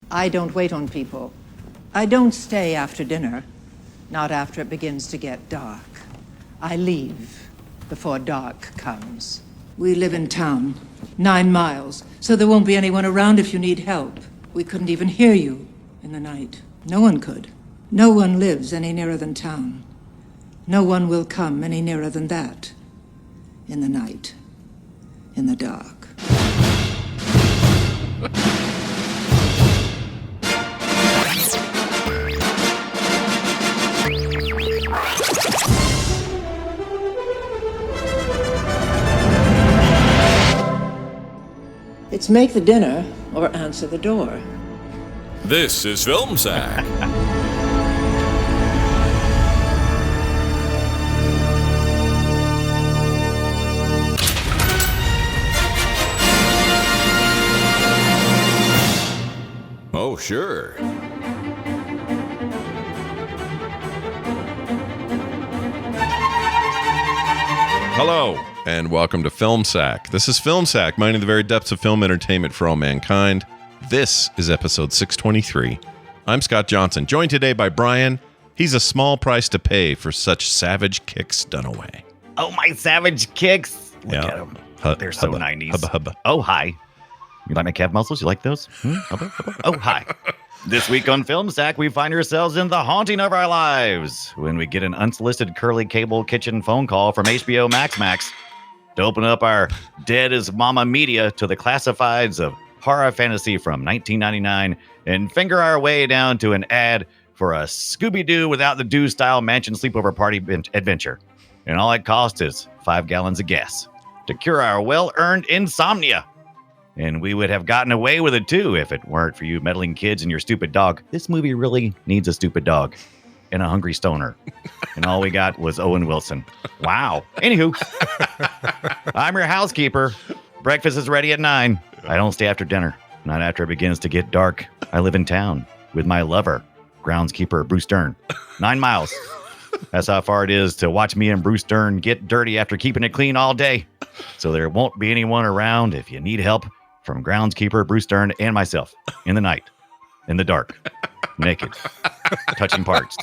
I don't wait on people. I don't stay after dinner. Not after it begins to get dark. I leave before dark comes. We live in town, 9 miles, so there won't be anyone around if you need help. We couldn't even hear you in the night. No one could. No one lives any nearer than town. No one will come any nearer than that. In the night. In the dark. It's make the dinner or answer the door. This is Film Sack. Oh, sure. Hello, and welcome to Film Sack. This is Film Sack, mining the very depths of film entertainment for all mankind. This is episode 623. I'm Scott Johnson, joined today by Brian. He's a small price to pay for such savage kicks done away. Oh, my savage kicks. Look Yeah. at them. They're so Hubba, 90s. hubba, hubba. Oh, hi. You like my calf muscles? You like those? Hubba, hubba. Oh, hi. This week on Film Sack, we find ourselves in the haunting of our lives when we get an unsolicited curly cable kitchen phone call from HBO Max to open up our dead as mama media to the classifieds of horror fantasy from 1999 and finger our way down to an ad for a Scooby-Doo without the do style mansion sleepover party adventure. And all it costs is 5 gallons of gas to cure our well-earned insomnia. And we would have gotten away with it, too, if it weren't for you meddling kids and your stupid dog. This movie really needs a stupid dog and a hungry stoner. And all we got was Owen Wilson. Wow. Anywho, I'm your housekeeper. Breakfast is ready at 9. I don't stay after dinner. Not after it begins to get dark. I live in town with my lover, groundskeeper Bruce Dern. 9 miles. That's how far it is to watch me and Bruce Dern get dirty after keeping it clean all day. So there won't be anyone around if you need help from groundskeeper Bruce Dern and myself in the night, in the dark, naked, touching parts,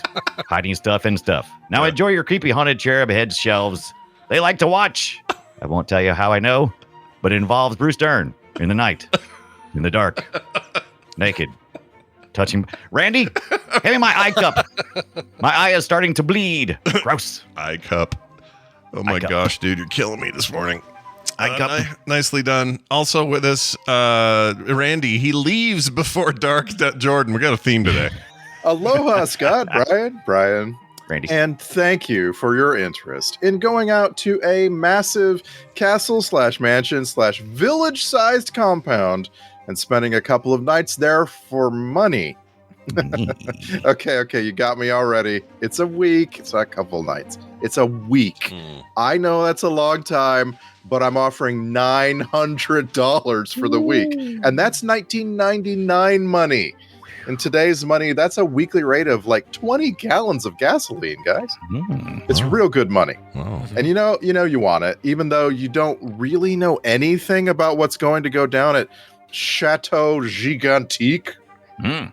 hiding stuff and stuff. Now enjoy your creepy haunted cherub head shelves. They like to watch. I won't tell you how I know, but it involves Bruce Dern in the night, in the dark, naked, touching. Randy, hand me my eye cup. My eye is starting to bleed. Gross. Eye cup. Oh my gosh, dude, you're killing me this morning. Eye cup. Nicely done. Also with us, Randy. He leaves before dark. Jordan, we got a theme today. Aloha, Scott, Brian, Randy. and thank you for your interest in going out to a massive castle/mansion/village-sized compound and spending a couple of nights there for money. Okay, you got me already. It's a week. It's not a couple of nights. It's a week. I know that's a long time, but I'm offering $900 for the week. And that's 1999 money. In today's money, that's a weekly rate of like 20 gallons of gasoline, guys. It's real good money. Wow. And you know you want it, even though you don't really know anything about what's going to go down at Chateau Gigantique.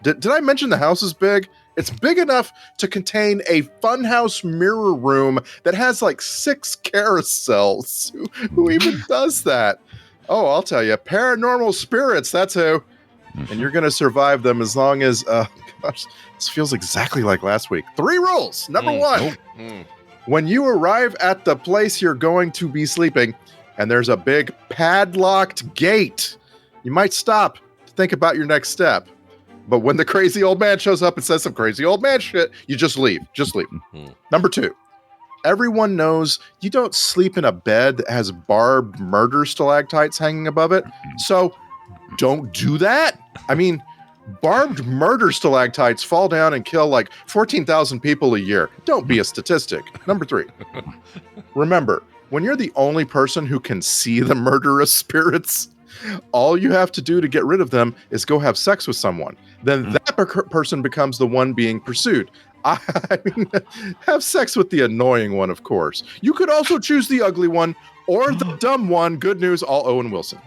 Did I mention the house is big? It's big enough to contain a funhouse mirror room that has like 6 carousels. Who even does that? Oh, I'll tell you. Paranormal spirits, that's who. And you're going to survive them as long as, gosh, this feels exactly like last week. 3 rules. Number 1. When you arrive at the place you're going to be sleeping and there's a big padlocked gate, you might stop to think about your next step. But when the crazy old man shows up and says some crazy old man shit, you just leave. Just leave. Number 2, everyone knows you don't sleep in a bed that has barbed murder stalactites hanging above it. So don't do that. I mean, barbed murder stalactites fall down and kill like 14,000 people a year. Don't be a statistic. Number 3, remember, when you're the only person who can see the murderous spirits, all you have to do to get rid of them is go have sex with someone. Then that person becomes the one being pursued. I mean, have sex with the annoying one, of course. You could also choose the ugly one or the dumb one. Good news, all Owen Wilson.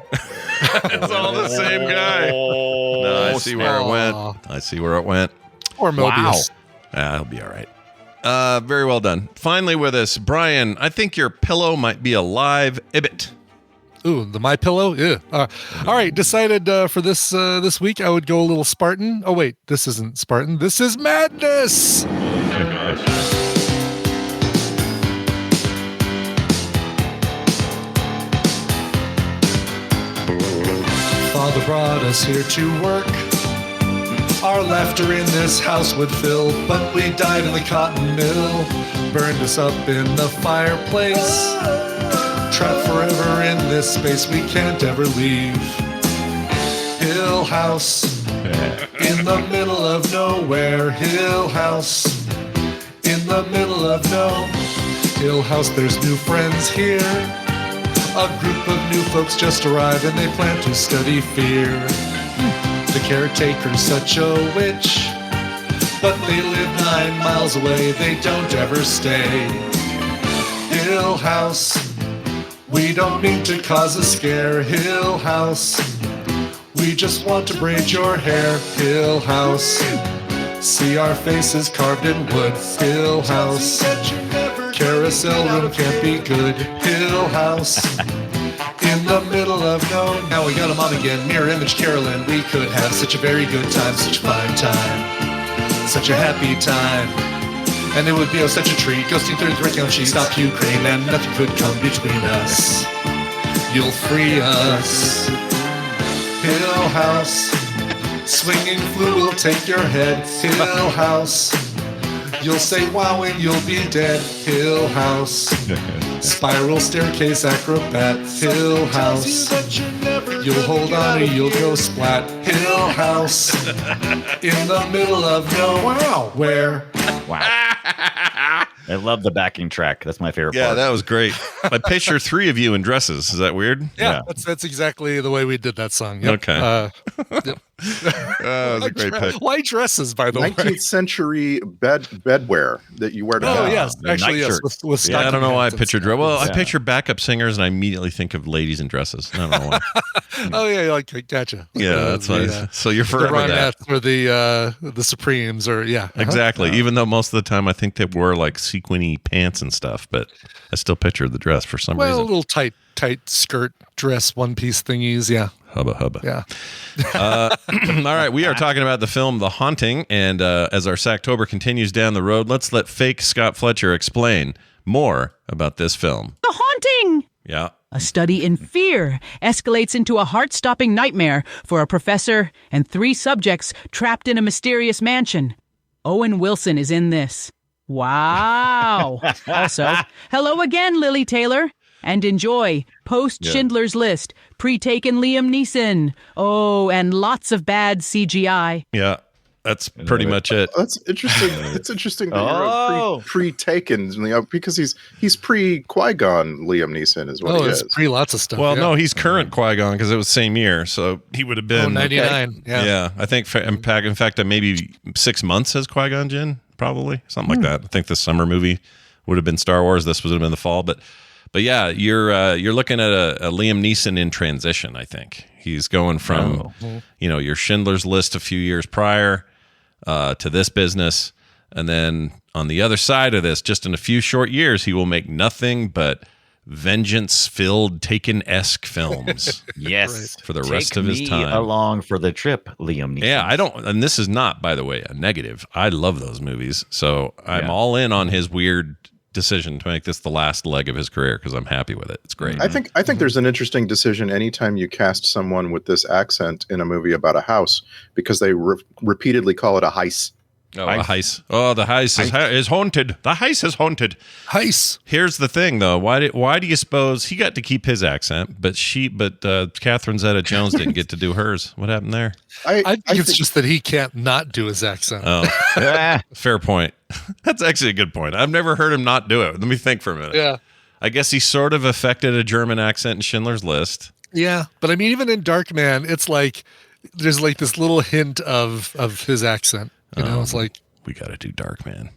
It's all the same guy. No, I see where it went. I see where it went. Or Mobius. He'll be all right. Very well done. Finally with us, Brian, I think your pillow might be a live Ibit. Ooh, the My Pillow. Yeah. All right. Decided for this week I would go a little Spartan. Oh wait, this isn't Spartan. This is Madness. Father brought us here to work. Our laughter in this house would fill, but we died in the cotton mill. Burned us up in the fireplace. Trapped forever in this space, we can't ever leave. Hill House, in the middle of nowhere. Hill House, in the middle of no. Hill House, there's new friends here. A group of new folks just arrived and they plan to study fear. The caretaker's such a witch, but they live 9 miles away, they don't ever stay. Hill House, we don't mean to cause a scare. Hill House, we just want to braid your hair. Hill House, see our faces carved in wood. Hill House, carousel room can't be good. Hill House, in the middle of no. Now we got him on again. Mirror image Carolyn. We could have such a very good time, such a fine time, such a happy time. And it would be such a treat. Ghosting through the curriculum, she stopped Ukraine, and nothing could come between us. You'll free us. Hill House, swinging flu will take your head. Hill House, you'll say wow and you'll be dead. Hill House, spiral staircase acrobat. Hill House, you'll hold on or you'll go splat. Hill House, in the middle of nowhere. Wow. I love the backing track. That's my favorite part. Yeah, that was great. I picture 3 of you in dresses. Is that weird? Yeah. That's exactly the way we did that song. Yep. Okay. Yep. That was a great pick. White dresses, by the way. 19th century bedwear that you wear to bed. Yes, actually, yes. With Yeah, I don't know why I stocking pictured. hats and Well, stuff. I picture backup singers, and I immediately think of ladies in dresses. I don't know why. Oh yeah, like gotcha. Yeah, that's why. So you're The forever that. Ronettes or the Supremes or yeah. Exactly. Even though most of the time I think they wore like sequiny pants and stuff, but I still picture the dress for some Well, a reason. little tight skirt, dress, one piece thingies. Yeah, Hubba. yeah. All right, we are talking about the film The Haunting, and as our Sacktober continues down the road, let's let fake Scott Fletcher explain more about this film. The Haunting! Yeah. A study in fear escalates into a heart-stopping nightmare for a professor and 3 subjects trapped in a mysterious mansion. Owen Wilson is in this. Wow. Also, hello again, Lily Taylor. And enjoy post-Schindler's List, pre-taken Liam Neeson. Oh, and lots of bad CGI. Yeah. That's pretty much it. That's interesting. It's interesting that Oh. you're pre-taken, because he's pre-Qui-Gon Liam Neeson is what Oh, he it's is. pretty lots of stuff. Well, yeah. no, he's current Qui-Gon because it was same year, so he would have been 99. Yeah, I think in fact, maybe 6 months as Qui-Gon Jinn, probably something like that. I think the summer movie would have been Star Wars. This would have been the fall, but yeah, you're looking at a Liam Neeson in transition. I think he's going from your Schindler's List a few years prior to this business, and then on the other side of this, just in a few short years, he will make nothing but vengeance-filled Taken-esque films. Yes. For the rest of his Take time. me along for the trip, Liam Neeson. Yeah, and this is not, by the way, a negative. I love those movies, so I'm all in on his weird decision to make this the last leg of his career because I'm happy with it. It's great. I think there's an interesting decision anytime you cast someone with this accent in a movie about a house, because they repeatedly call it a heist. Oh, a heist. Oh, the heist is haunted. The heist is haunted. Heist. Here's the thing, though. Why do you suppose he got to keep his accent, but Catherine Zeta-Jones didn't get to do hers? What happened there? I think it's just that he can't not do his accent. Oh, fair point. That's actually a good point. I've never heard him not do it. Let me think for a minute. Yeah. I guess he sort of affected a German accent in Schindler's List. Yeah, but I mean, even in Darkman, it's like there's like this little hint of his accent. You know, it's like we got to do Darkman.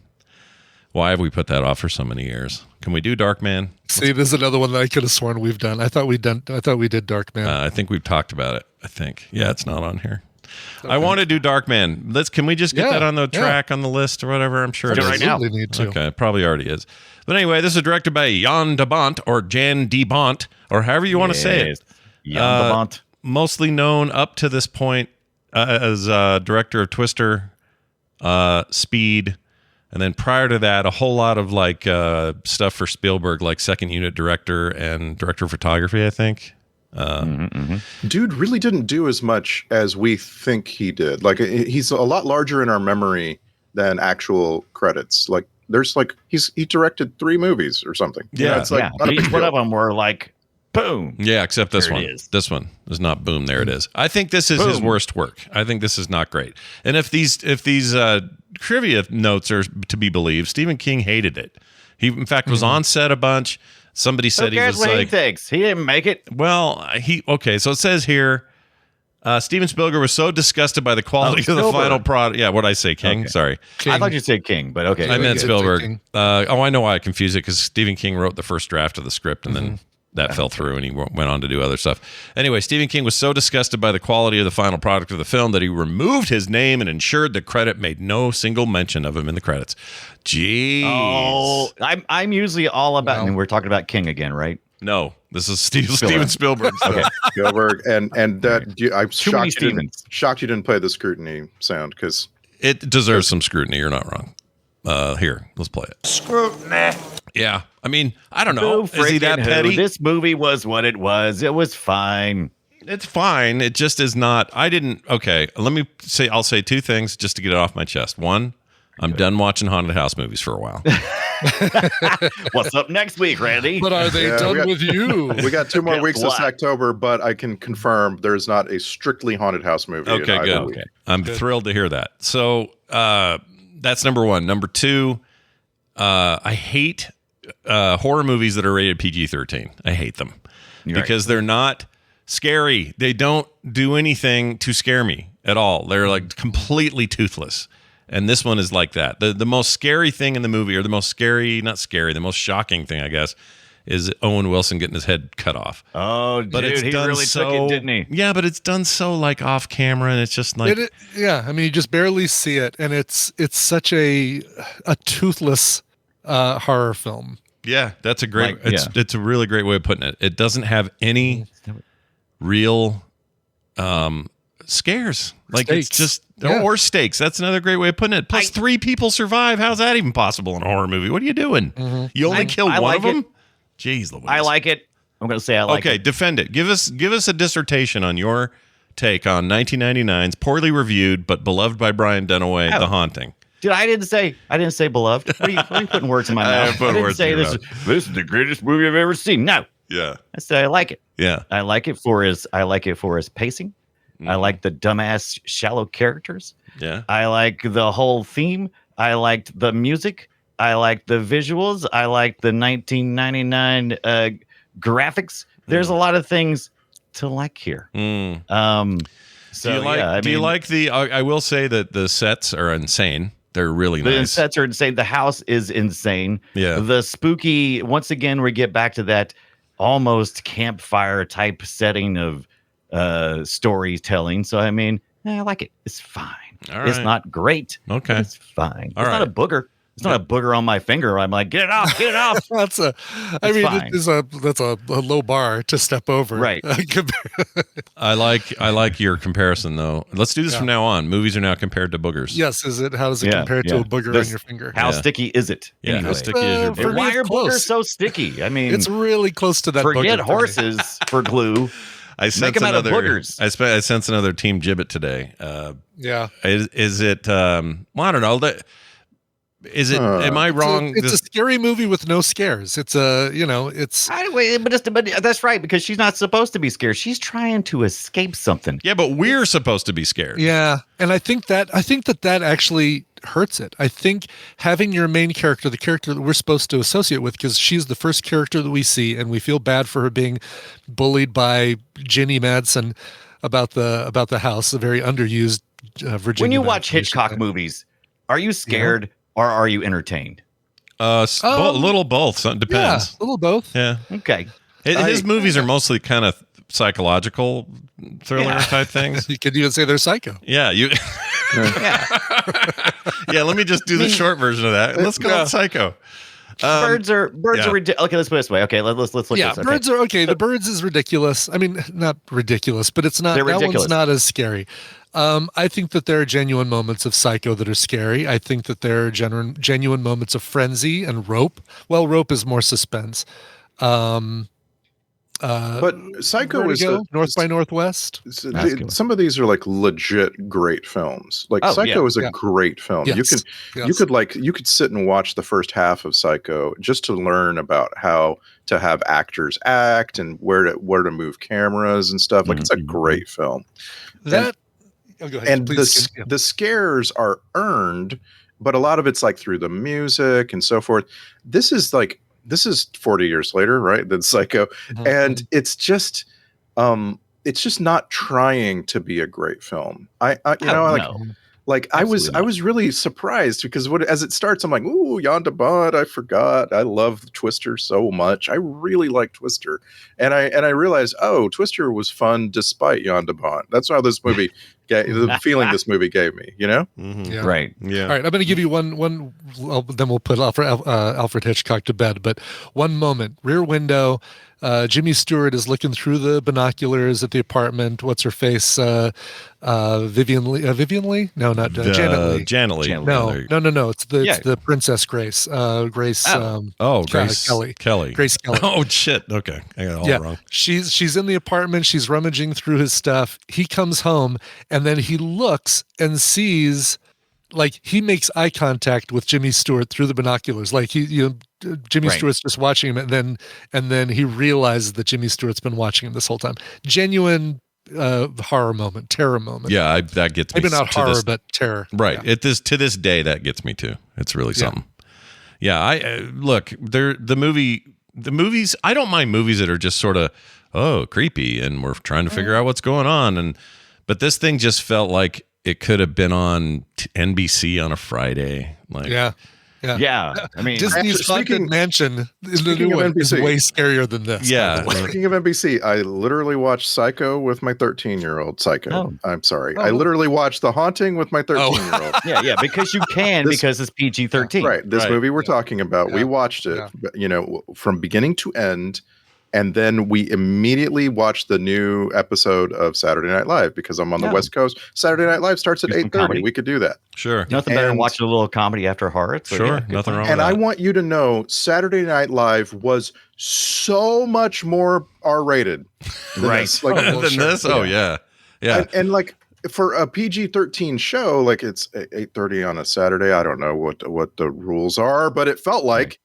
Why have we put that off for so many years? Can we do Darkman? See, this is another one that I could have sworn we've done. I thought we did Darkman. I think we've talked about it. I think. Yeah, it's not on here. Okay. I want to do Darkman. Can we just get that on the track on the list or whatever? I'm sure it is. Right now. Need to. Okay, probably already is. But anyway, this is directed by Jan de Bont or Jan de Bont or however you want to say it. Jan de Bont. Mostly known up to this point as director of Twister, Speed, and then prior to that, a whole lot of like stuff for Spielberg, like second unit director and director of photography, I think. Dude really didn't do as much as we think he did. Like he's a lot larger in our memory than actual credits. Like there's like he directed 3 movies or something. Yeah, it's like not a big each one deal. of them were like boom. Yeah, except this There one. it is. This one is not boom. There it is. I think this is his worst work. I think this is not great. And if these trivia notes are to be believed, Stephen King hated it. He in fact was on set a bunch. Somebody said he was what like, he thinks. He didn't make it. well, okay. So it says here, Steven Spielberg was so disgusted by the quality of the Spielberg. final product. Yeah, what did I say, King? Okay. Sorry. King. I thought you said King, but okay. I meant King. Spielberg. King. I know why I confused it because Stephen King wrote the first draft of the script and then that fell through and he went on to do other stuff. Anyway, Stephen King was so disgusted by the quality of the final product of the film that he removed his name and ensured the credit made no single mention of him in the credits. Jeez. Oh, I'm usually all about, and we're talking about King again, right? No, this is Steven Spielberg. Okay. Spielberg I'm many shocked you didn't play the scrutiny sound because It deserves some scrutiny. You're not wrong. Here, let's play it. Scrutiny. Yeah. I mean, I don't know. Who Is he that freaking petty? who? This movie was what it was. It was fine. It's fine. It just is not. Okay, I'll say 2 things just to get it off my chest. One, I'm done watching haunted house movies for a while. What's up next week, Randy? But are they done with you? we got 2 more Yeah, weeks this what? October, but I can confirm there's not a strictly haunted house movie. in Okay, either good. week. Okay. I'm thrilled to hear that. So that's number 1. Number 2, I hate horror movies that are rated PG-13. I hate them because they're not scary. They don't do anything to scare me at all. They're like completely toothless. And this one is like that. The most scary thing in the movie, or the most shocking thing, I guess, is Owen Wilson getting his head cut off. Oh, But dude, it's he done really so, took it, didn't he? Yeah, but it's done so like off camera, and it's just like Yeah, I mean, you just barely see it, and it's such a toothless horror film. yeah, that's a great. Like, it's a really great way of putting it. It doesn't have any real scares. Like Stakes. it's just Yeah. or stakes. That's another great way of putting it. Plus, 3 people survive. How's that even possible in a horror movie? What are you doing? You only kill I one like of them. it. Jeez, Louise. I like it. I'm going to say I like okay, it. defend it. Give us a dissertation on your take on 1999's poorly reviewed but beloved by Brian Dunaway, Oh. The Haunting. Dude, I didn't say beloved. What are you putting words in my mouth? put I didn't words say in your this is the greatest movie I've ever seen. No. Yeah, I said I like it. yeah. I like it for his pacing. I like the dumbass shallow characters. Yeah. I like the whole theme. I liked the music. I liked the visuals. I liked the 1999 graphics. There's a lot of things to like here. So Do you like? yeah, I do you mean, like the? I will say that the sets are insane. They're really the nice. sets are insane. The house is insane. Yeah. The spooky. Once again, we get back to that almost campfire type setting of storytelling. So I mean, I like it. It's fine. All It's right. not great. Okay. It's fine. All it's not a right. booger. It's not a booger on my finger. I'm like, get it off, get it off. That's that's a low bar to step over. Right. I like your comparison though. Let's do this from now on. Movies are now compared to boogers. Yes, is it? How does it Yeah, compare to yeah. a booger This- on your finger? How Yeah. sticky is it? Yeah. How Anyway. sticky is your For booger? me, Why it's are boogers close. so sticky? I mean, It's really close to that. forget booger to me. horses for glue. I sense Make 'em out of another. boogers. I sense another Team Gibbet today. Yeah. Is it? Well, I don't know. Is it? Am I wrong? It's a scary movie with no scares. It's it's But that's right, because she's not supposed to be scared. She's trying to escape something. Yeah, but we're supposed to be scared. yeah, and I think that actually hurts it. I think having your main character, the character that we're supposed to associate with, because she's the first character that we see, and we feel bad for her being bullied by Ginny Madsen about the house, a very underused Virginia. When you watch Madsen. Hitchcock movies, are you scared or are you entertained? Little both. Something depends. Yeah, a little both. Yeah. Okay. His movies are mostly kind of psychological thriller type things. You could even say they're psycho. Yeah, Yeah. yeah. Let me just do the short version of that. Let's go with Psycho. Birds are ridiculous. Okay, let's put it this way. Okay, let's look at this. Okay. Birds are okay. The birds is ridiculous. I mean, not ridiculous, but it's not. They're that ridiculous. one's not as scary. I think that there are genuine moments of Psycho that are scary. I think that there are genuine moments of frenzy and Rope. Well, Rope is more suspense. But Psycho is North by Northwest. Some of these are like legit great films. Like Psycho is a great film. Yes. You could sit and watch the first half of Psycho just to learn about how to have actors act and where to move cameras and stuff. Like it's a great film. Go ahead. The scares are earned, but a lot of it's like through the music and so forth. This is 40 years later, right? Than Psycho. Mm-hmm. And it's just not trying to be a great film. I was really surprised because as it starts, I'm like, ooh, Jan de Bont, I forgot. I love Twister so much. I really like Twister. And I realized, oh, Twister was fun despite Jan de Bont. That's how this movie the feeling this movie gave me, you know? Mm-hmm. Yeah. Right. Yeah. All right, I'm going to give you one. Then we'll put Alfred Hitchcock to bed. But one moment, Rear Window. Jimmy Stewart is looking through the binoculars at the apartment. What's her face? Vivian Lee? No, not Janet Lee. Janet Lee. No. It's the Princess Grace. Grace. Grace Kelly. Grace Kelly. Oh shit. Okay, I got it all wrong. She's in the apartment. She's rummaging through his stuff. He comes home and then he looks and sees. Like he makes eye contact with Jimmy Stewart through the binoculars. Like Jimmy Stewart's just watching him, and then he realizes that Jimmy Stewart's been watching him this whole time. Genuine horror moment, terror moment. Yeah, that gets me. Maybe not horror, but terror. Right. Yeah. To this day, that gets me too. It's really something. Yeah. I look. The movies. I don't mind movies that are just sort of creepy, and we're trying to figure out what's going on. But this thing just felt like it could have been on NBC on a Friday. Like, yeah. I mean, Disney's Haunted Mansion, the new one, is way scarier than this. Yeah. Speaking of NBC, I literally watched Psycho with my 13-year-old. Psycho. Oh. I'm sorry. I literally watched The Haunting with my 13-year-old. Yeah, because you can because it's PG-13. Right. This movie we're talking about, we watched it, from beginning to end. And then we immediately watched the new episode of Saturday Night Live because I'm on the West Coast. Saturday Night Live starts at 8:30. We could do that. Sure. Nothing better than watching a little comedy after horror. So sure. Nothing wrong with that. And I want you to know Saturday Night Live was so much more R-rated than this. Than this? Oh, yeah. Yeah. And like for a PG-13 show, like it's 8:30 on a Saturday. I don't know what the rules are, but it felt like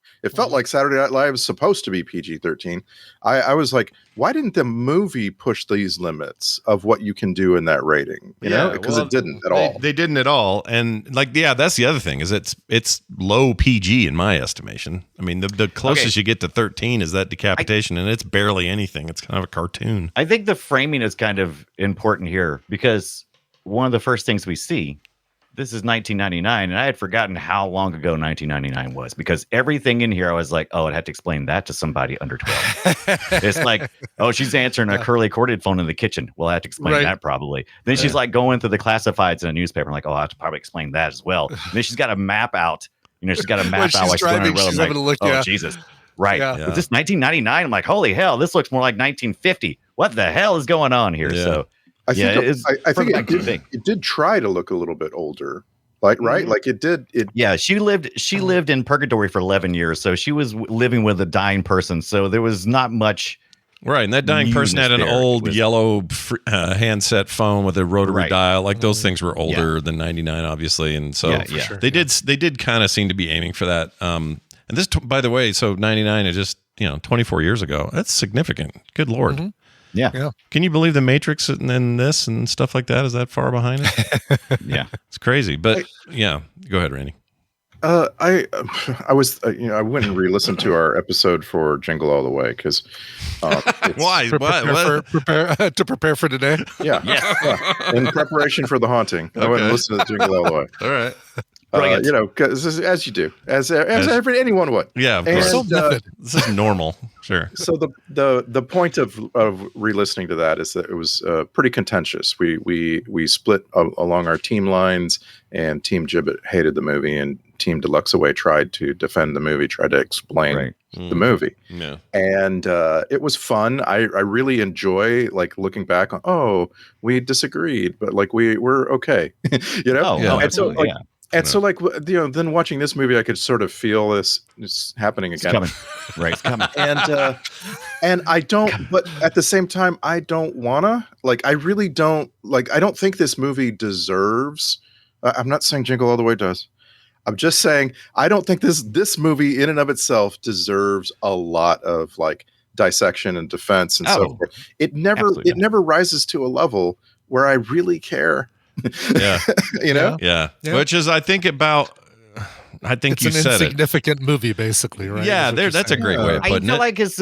Saturday Night Live is supposed to be PG-13. I was like, why didn't the movie push these limits of what you can do in that rating? You know, because it didn't at all. They didn't at all. And that's the other thing is it's low PG in my estimation. I mean, the closest you get to 13 is that decapitation, and it's barely anything. It's kind of a cartoon. I think the framing is kind of important here because one of the first things we see. This is 1999, and I had forgotten how long ago 1999 was because everything in here, I was like, oh, I'd have to explain that to somebody under 12. It's like, oh, she's answering a curly corded phone in the kitchen. Well, I have to explain that probably. Then she's like going through the classifieds in a newspaper. I'm like, oh, I have to probably explain that as well. And then she's got a map out. She's got a map out while she's driving. She's having a look. Oh, Jesus. Right. Yeah. But this 1999, I'm like, holy hell, this looks more like 1950. What the hell is going on here? Yeah. So, I think it did try to look a little bit older. Like, right? Like it did. She lived in purgatory for 11 years. So she was living with a dying person. So there was not much. Right. And that dying person had an old yellow handset phone with a rotary dial. Like those things were older than 99, obviously. And so they did kind of seem to be aiming for that. And this, by the way, so 99 is just, 24 years ago. That's significant. Good Lord. Mm-hmm. Yeah. Can you believe the Matrix and this and stuff like that? Is that far behind it? Yeah. It's crazy. But go ahead, Randy. I was, I went and re-listened to our episode for Jingle All the Way because why? To prepare for today. Yeah. In preparation for The Haunting. I went and listened to Jingle All the Way. All right. Brilliant. You know, 'cause as you do, as anyone would. Yeah, of And, course. So method. This is normal. Sure. So the point of re-listening to that is that it was pretty contentious. We split along our team lines, and Team Gibbet hated the movie, and Team Deluxe Away tried to defend the movie, tried to explain the movie. Yeah. And it was fun. I really enjoy like looking back on, oh, we disagreed, but like we're okay. You know? Oh, Yeah. And so absolutely. like, Yeah. and so, like, you know, then watching this movie, I could sort of feel this happening It's again. coming. Right. It's coming. And I don't, but at the same time, I don't wanna. Like, I really don't. Like, I don't think this movie deserves. I'm not saying Jingle All the Way does. I'm just saying I don't think this movie in and of itself deserves a lot of like dissection and defense and so forth. It never rises to a level where I really care. Yeah. You know? Yeah. Yeah. Which is, I think it's you an said it. insignificant movie, basically, right? Yeah, Is what you're that's a saying. great way of I putting feel it. like it's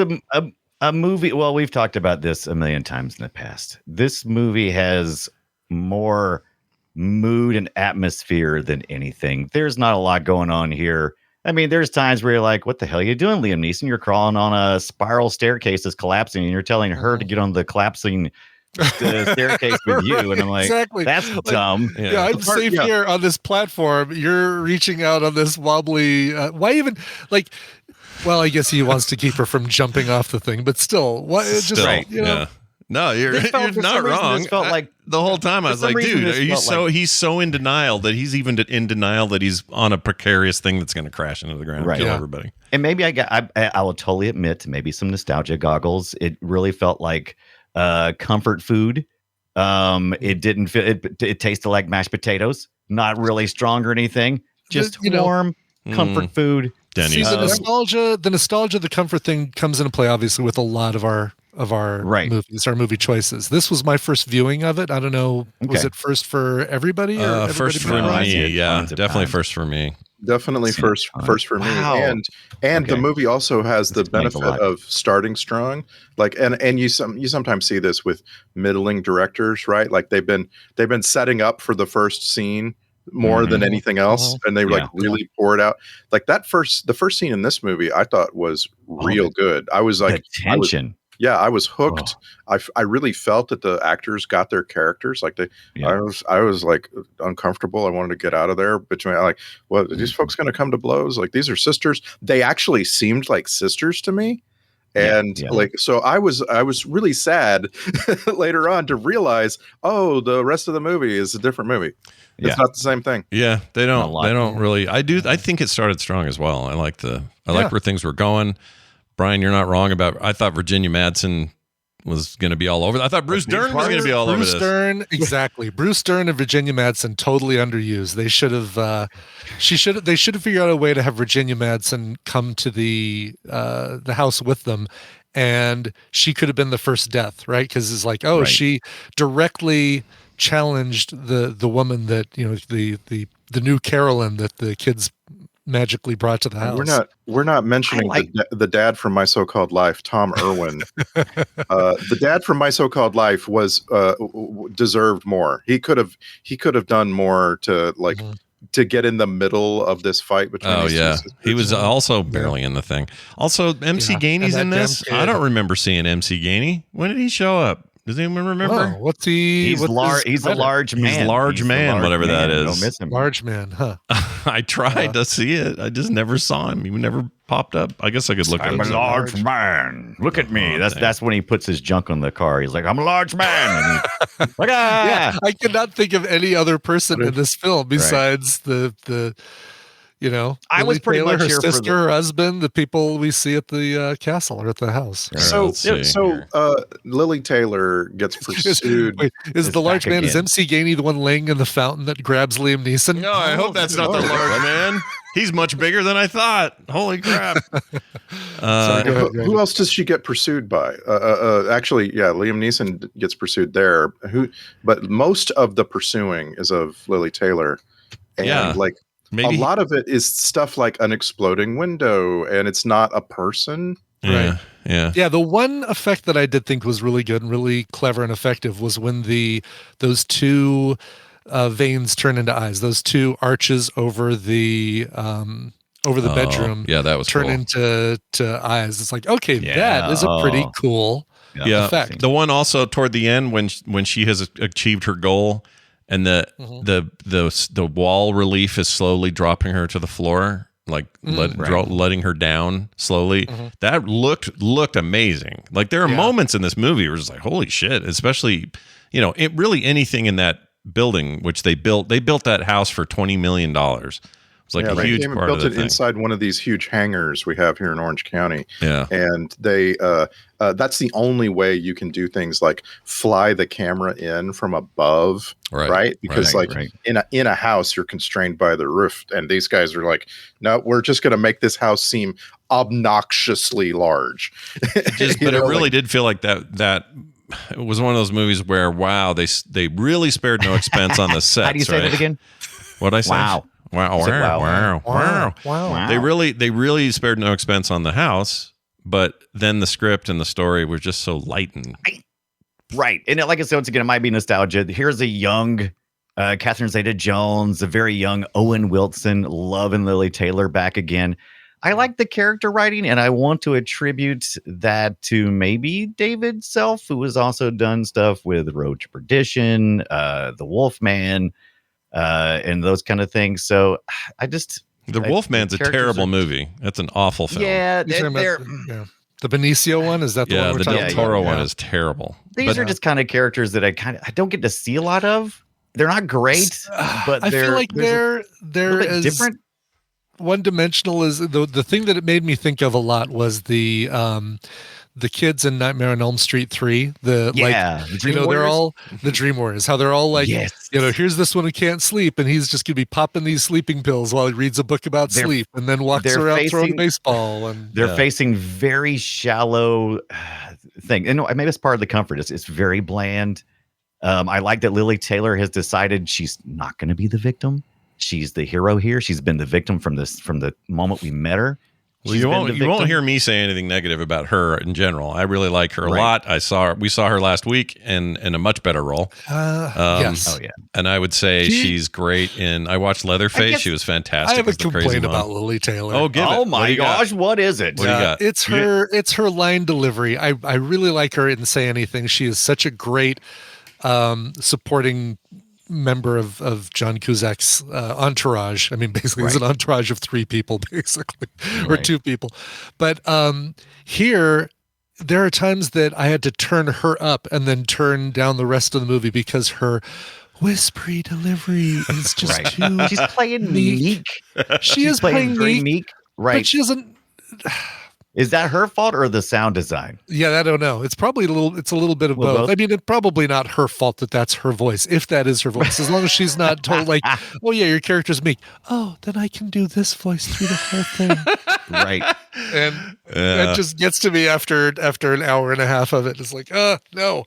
a movie. Well, we've talked about this a million times in the past. This movie has more mood and atmosphere than anything. There's not a lot going on here. I mean, there's times where you're like, what the hell are you doing, Liam Neeson? You're crawling on a spiral staircase that's collapsing, and you're telling her to get on the collapsing staircase with you. And I'm like, Exactly. that's Like, dumb. Yeah, I'm safe here on this platform. You're reaching out on this wobbly. Why even like? Well, I guess he wants to keep her from jumping off the thing, but still, what? Just Still, you know, yeah. No, you're This felt- you're for not some reason, wrong. this felt like- The whole time I for was some like, reason, dude, this are you felt so like- he's so in denial that he's even in denial that he's on a precarious thing that's going to crash into the ground and kill Yeah. everybody. And maybe I will totally admit, maybe some nostalgia goggles. It really felt like comfort food. It didn't feel it tasted like mashed potatoes, not really strong or anything, just warm comfort food. Denny's. See, the nostalgia, the comfort thing comes into play obviously with a lot of our movies, our movie choices. This was my first viewing of it. I don't know, was Okay. it first for everybody? Or everybody First for but Brian? me, yeah, Tons of definitely times. first for me. Definitely Seen first for Wow. me. And the Okay. movie also has the explains a benefit lot. of starting strong. Like and you sometimes see this with middling directors, right? Like they've been setting up for the first scene more than anything else, and they like really pour it out. Like the first scene in this movie I thought was real good. I was like The tension. I was hooked. I really felt that the actors got their characters. Like I was like uncomfortable. I wanted to get out of there. Between like, well, are these folks going to come to blows? Like these are sisters. They actually seemed like sisters to me. And like, so I was really sad later on to realize, oh, the rest of the movie is a different movie. It's not the same thing. Yeah, they don't really. I think it started strong as well. I like where things were going. Brian, you're not wrong about. I thought Virginia Madsen was going to be all over. I thought Bruce Dern was going to be all over this. Bruce Dern, exactly. Bruce Dern and Virginia Madsen totally underused. They should have. They should have figured out a way to have Virginia Madsen come to the house with them, and she could have been the first death, right? Because it's like, she directly challenged the woman that the new Carolyn that the kids magically brought to the house. We're not mentioning the dad from My So-Called Life, Tom Irwin. The dad from My So-Called Life was deserved more. He could have done more to like to get in the middle of this fight between. Oh these yeah, two sisters. he was also barely in the thing. Also, MC Gainey's in this. I don't remember seeing MC Gainey. When did he show up? Does anyone remember? What's he? He's large. He's a large man. He's large man, whatever that is. Don't miss him. Large man, huh? I tried to see it. I just never saw him. He never popped up. I guess I could look at I'm him. a large man. Look at me. That's when he puts his junk on the car. He's like, I'm a large man. And he, like, Yeah, I cannot think of any other person in this film besides the I was Lily pretty Taylor, much her here for sister, her husband, the people we see at the castle or at the house. So here. Lily Taylor gets pursued. Wait, is the large back man, is again. MC Gainey the one laying in the fountain that grabs Liam Neeson? No, I hope that's not the large man. He's much bigger than I thought. Holy crap. Sorry, go ahead, Who else does she get pursued by? Actually, Liam Neeson gets pursued there. But most of the pursuing is of Lily Taylor, and maybe a lot of it is stuff like an exploding window, and it's not a person. Yeah, yeah. Yeah, the one effect that I did think was really good and really clever and effective was when those two veins turn into eyes. Those two arches over the bedroom, yeah, that was turn cool. into eyes. It's like, okay, that is a pretty cool effect. The one also toward the end when she has achieved her goal, and the wall relief is slowly dropping her to the floor, like letting her down slowly. That looked amazing. Like there are moments in this movie where it's like, holy shit! Especially, really anything in that building which they built that house for $20 million. It's like a huge came and part built of the it thing. inside one of these huge hangars we have here in Orange County. Yeah, and they that's the only way you can do things like fly the camera in from above, right? Because in a house you're constrained by the roof, and these guys are like, no, we're just going to make this house seem obnoxiously large. But it really did feel like that. It was one of those movies where they really spared no expense on the sets. How do you say that again? What'd I say? Wow. Wow. They really spared no expense on the house, but then the script and the story were just so light and right. And like I said, once again, it might be nostalgia. Here's a young Catherine Zeta-Jones, a very young Owen Wilson, Love and Lily Taylor back again. I like the character writing, and I want to attribute that to maybe David Self, who has also done stuff with Road to Perdition, The Wolfman, and those kind of things. So The Wolfman's a terrible movie. That's an awful film. Yeah, the Benicio one, is that the one we're the talking Del about? Toro one is terrible. These are just kind of characters that I don't get to see a lot of. They're not great, but I feel like they're as different. One-dimensional as the thing that it made me think of a lot was the kids in Nightmare on Elm Street 3. The Dream Warriors. They're all the Dream Warriors. How they're all like, here's this one who can't sleep, and he's just gonna be popping these sleeping pills while he reads a book about sleep, and then walks around throwing baseball. And they're facing very shallow thing. And maybe it's part of the comfort. It's very bland. I like that Lily Taylor has decided she's not going to be the victim. She's the hero here. She's been the victim from the moment we met her. Well, you won't hear me say anything negative about her in general. I really like her a lot. We saw her last week in a much better role. Yes. Oh yeah. And I would say she's great in. I watched Leatherface. She was fantastic. I have a as the crazy complaint mom. about Lily Taylor. Oh, my gosh, what is it? What do you got? It's her line delivery. I really like her in Say Anything. She is such a great supporting member of John Cusack's entourage. I mean, basically, it's an entourage of three people, basically, or two people. But here, there are times that I had to turn her up and then turn down the rest of the movie because her whispery delivery is just too. She's playing meek. She's playing very meek, right? But she doesn't. Is that her fault or the sound design? Yeah, I don't know. It's probably a little bit of both. I mean, it's probably not her fault that that's her voice, if that is her voice. As long as she's not told like, oh yeah, your character's meek. Oh, then I can do this voice through the whole thing. Right. And that just gets to me after an hour and a half of it. It's like, no,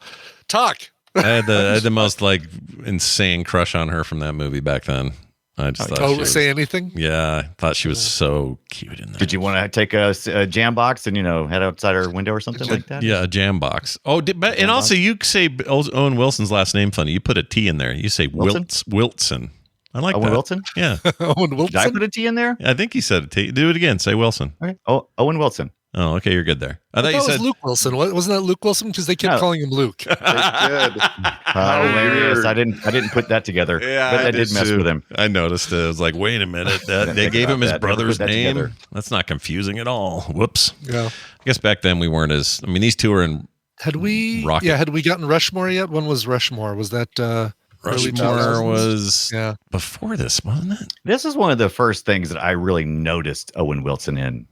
talk. I had the most like insane crush on her from that movie back then. I just thought Say Anything? Yeah, I thought she was so cute in that. Did you want to take a jam box and head outside her window or something like that? Yeah, a jam box. Oh, and also you say Owen Wilson's last name funny. You put a T in there. You say Wilson. I like Owen that. Wilson? Yeah. Owen Wilson? Did I put a T in there? I think he said a T. Do it again. Say Wilson. Okay. Oh, Owen Wilson. Oh, okay, you're good there. I thought you said it was Luke Wilson. Wasn't that Luke Wilson? Because they kept calling him Luke. They did. Hilarious. I didn't put that together. Yeah, but I did mess with him. I noticed it. I was like, wait a minute. They gave him his brother's name. Together. That's not confusing at all. Whoops. Yeah. I guess back then we weren't as. I mean, these two are in. Had we gotten Rushmore yet? When was Rushmore? Was that Rushmore was before this, wasn't it? This is one of the first things that I really noticed Owen Wilson in.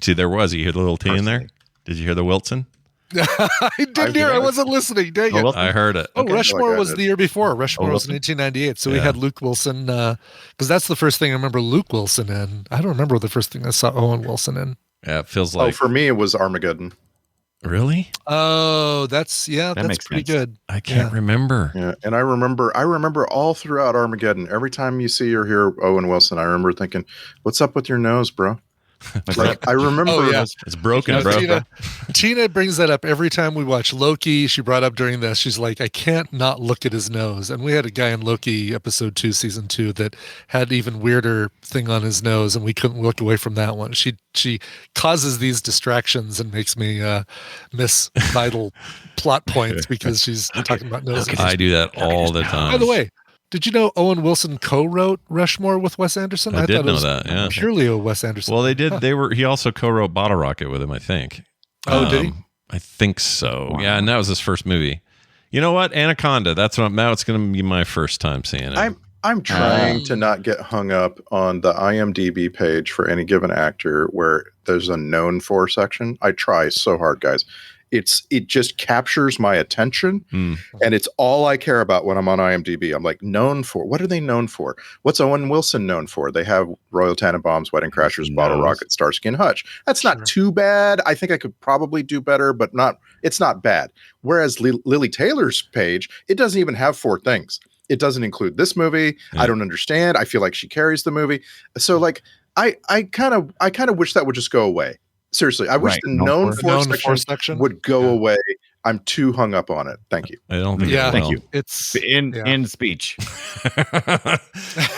See, there was. You hear the little T in there? Did you hear the Wilson? I didn't hear. I wasn't listening. Dang it. I heard it. Oh, Rushmore was the year before. Rushmore was in 1998. So we had Luke Wilson, because that's the first thing I remember Luke Wilson in. I don't remember the first thing I saw Owen Wilson in. Yeah, it feels like. Oh, for me, it was Armageddon. Really? Oh, that's pretty good. I can't remember. Yeah, and I remember all throughout Armageddon, every time you see or hear Owen Wilson, I remember thinking, "What's up with your nose, bro?" Like I remember. Oh, yeah. It's broken, Now, bro. Tina brings that up every time we watch Loki. She brought up during this. She's like, I can't not look at his nose. And we had a guy in Loki episode 2, season 2, that had even weirder thing on his nose, and we couldn't look away from that one. She causes these distractions and makes me miss vital plot points because she's talking about noses. I do that all the time. By the way, did you know Owen Wilson co-wrote Rushmore with Wes Anderson? I did thought it know was that, yeah. purely a Wes Anderson. Well, they did. He also co-wrote Bottle Rocket with him, I think. Oh, did he? I think so. Wow. Yeah, and that was his first movie. You know what? Anaconda. That's what. Now it's going to be my first time seeing it. I'm trying to not get hung up on the IMDb page for any given actor where there's a known for section. I try so hard, guys. It just captures my attention, and it's all I care about when I'm on IMDb. I'm like, known for, what are they known for? What's Owen Wilson known for? They have Royal Tenenbaums, Wedding Crashers, Bottle Rocket, Starsky and Hutch. That's not too bad. I think I could probably do better, but it's not bad. Whereas Lily Taylor's page, it doesn't even have 4 things. It doesn't include this movie. I don't understand. I feel like she carries the movie. So like, I kind of wish that would just go away. Seriously, I wish the known for section would go away. I'm too hung up on it. Thank you. I don't think. Yeah, thank you. It's in speech.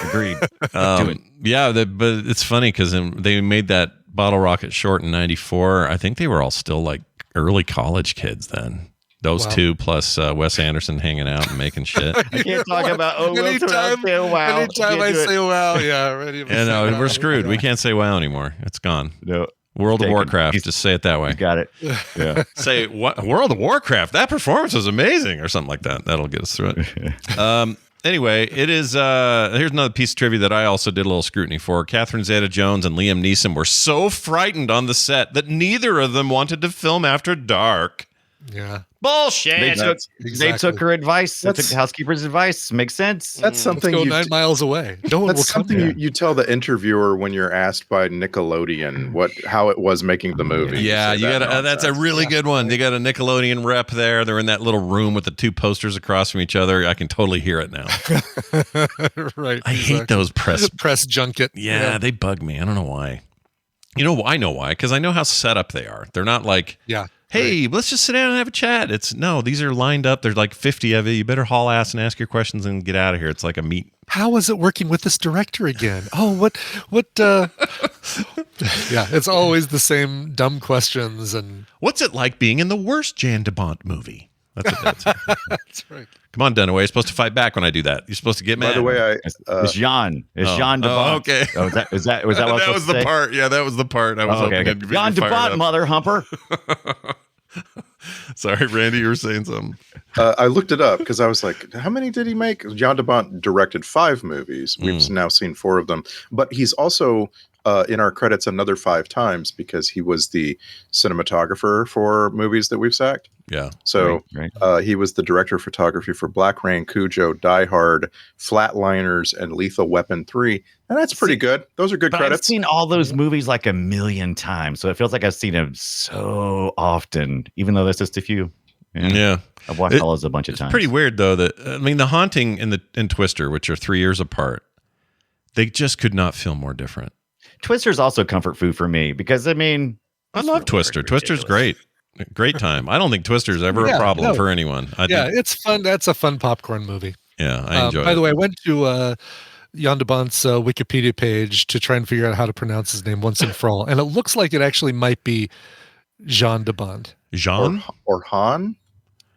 Agreed. Do it. Yeah, but it's funny because they made that Bottle Rocket short in '94. I think they were all still like early college kids then. Those two plus Wes Anderson hanging out and making shit. I can't talk about anytime I say wow, yeah, ready. And we're screwed. We can't say wow anymore. It's gone. No. World of Warcraft. Just say it that way. You got it. Yeah. Say what? World of Warcraft. That performance was amazing, or something like that. That'll get us through it. Anyway, it is. Here's another piece of trivia that I also did a little scrutiny for. Catherine Zeta-Jones and Liam Neeson were so frightened on the set that neither of them wanted to film after dark. Yeah. Bullshit. They took her advice. They took the housekeeper's advice. Makes sense. That's something. Let's go 9 miles away. No one will come here. You tell the interviewer when you're asked by Nickelodeon how it was making the movie. Yeah, you got. That's a really good one. They got a Nickelodeon rep there. They're in that little room with the 2 posters across from each other. I can totally hear it now. Right. I hate those press junket. Yeah, they bug me. I don't know why. You know, I know why. Because I know how set up they are. They're not like. Yeah. Hey, let's just sit down and have a chat. These are lined up. There's like 50 of you. You better haul ass and ask your questions and get out of here. It's like a meet. How is it working with this director again? Oh, what, yeah, it's always the same dumb questions. And what's it like being in the worst Jan de Bont movie? That's what that's. That's right. Come on, Dunaway. You're supposed to fight back when I do that. You're supposed to get mad. By the way, it's Jean. It's Jean de Bont. Okay. Oh, was that what that was the part? Yeah, that was the part. I was hoping okay. Jean de Bont, mother humper. Sorry, Randy, you were saying something. I looked it up because I was like, how many did he make? Jean de Bont directed 5 movies. We've now seen 4 of them. But he's also in our credits another 5 times because he was the cinematographer for movies that we've sacked. Yeah. So he was the director of photography for Black Rain, Cujo, Die Hard, Flatliners, and Lethal Weapon 3. And that's pretty good. Those are good credits. I've seen all those movies like a million times. So it feels like I've seen them so often, even though there's just a few. Yeah. I've watched all those a bunch of times. It's pretty weird, though, that, The Haunting and Twister, which are 3 years apart, they just could not feel more different. Twister's also comfort food for me because, I love really Twister. Twister's great. Great time. I don't think Twister's ever a problem for anyone. It's fun. That's a fun popcorn movie. Yeah, I enjoy it. By the way, I went to Jan de Bont's Wikipedia page to try and figure out how to pronounce his name once and for all. And it looks like it actually might be Jean de Bont. Jean? Or Han?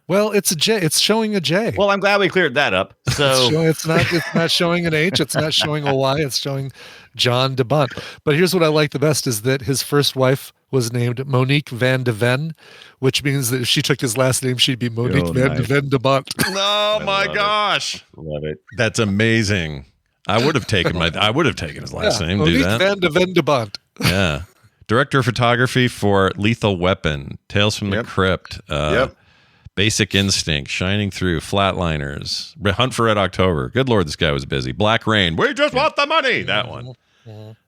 Well, it's a J. It's showing a J. Well, I'm glad we cleared that up. So it's not showing an H. It's not showing a Y. It's showing John de Bont. But here's what I like the best is that his first wife was named Monique Van de Ven, which means that if she took his last name, she'd be Monique Van de Ven de Bont. Oh my gosh. Love it. That's amazing. I would have taken his last name. Monique Do that. Van de Ven de Bont. Yeah. Director of photography for Lethal Weapon, Tales from the Crypt, Basic Instinct, Shining Through, Flatliners, Hunt for Red October. Good Lord, this guy was busy. Black Rain, we just want the money. That one.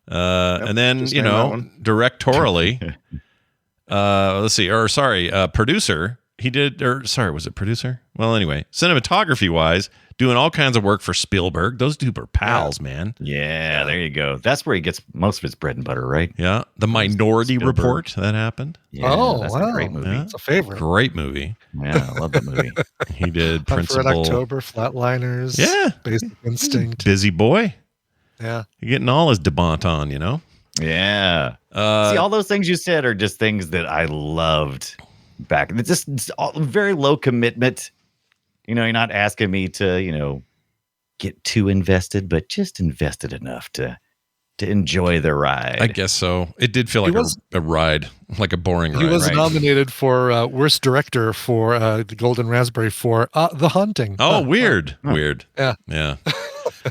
And then, directorially, let's see, producer. Was it producer? Well, anyway, cinematography wise, doing all kinds of work for Spielberg. Those two are pals, man. Yeah, there you go. That's where he gets most of his bread and butter, right? Yeah. The Minority Spielberg. Report, that happened. Yeah, that's a great movie. Yeah. It's a favorite. Great movie. Yeah, I love that movie. He did Hunt for Red Principal. October, Flatliners. Yeah. Basic Instinct. Busy Boy. Yeah. You're getting all his debauch on, you know? Yeah. See, all those things you said are just things that I loved back. It's all very low commitment. You know, you're not asking me to, you know, get too invested, but just invested enough to enjoy the ride. I guess so. It did feel like a ride, like a boring ride. He was right. nominated for Worst Director for the Golden Raspberry for The Haunting. Oh, weird. Weird. Yeah. Yeah.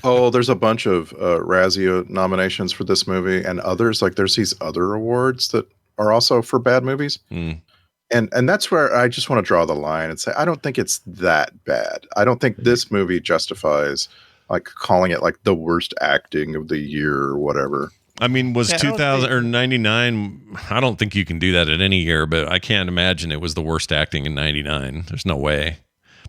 Oh, there's a bunch of Razzie nominations for this movie and others. Like there's these other awards that are also for bad movies. Mm. And that's where I just want to draw the line and say, I don't think it's that bad. I don't think this movie justifies like calling it like the worst acting of the year or whatever. I mean, was Yeah, 2000 or 99? I don't think you can do that at any year, but I can't imagine it was the worst acting in 99. There's no way.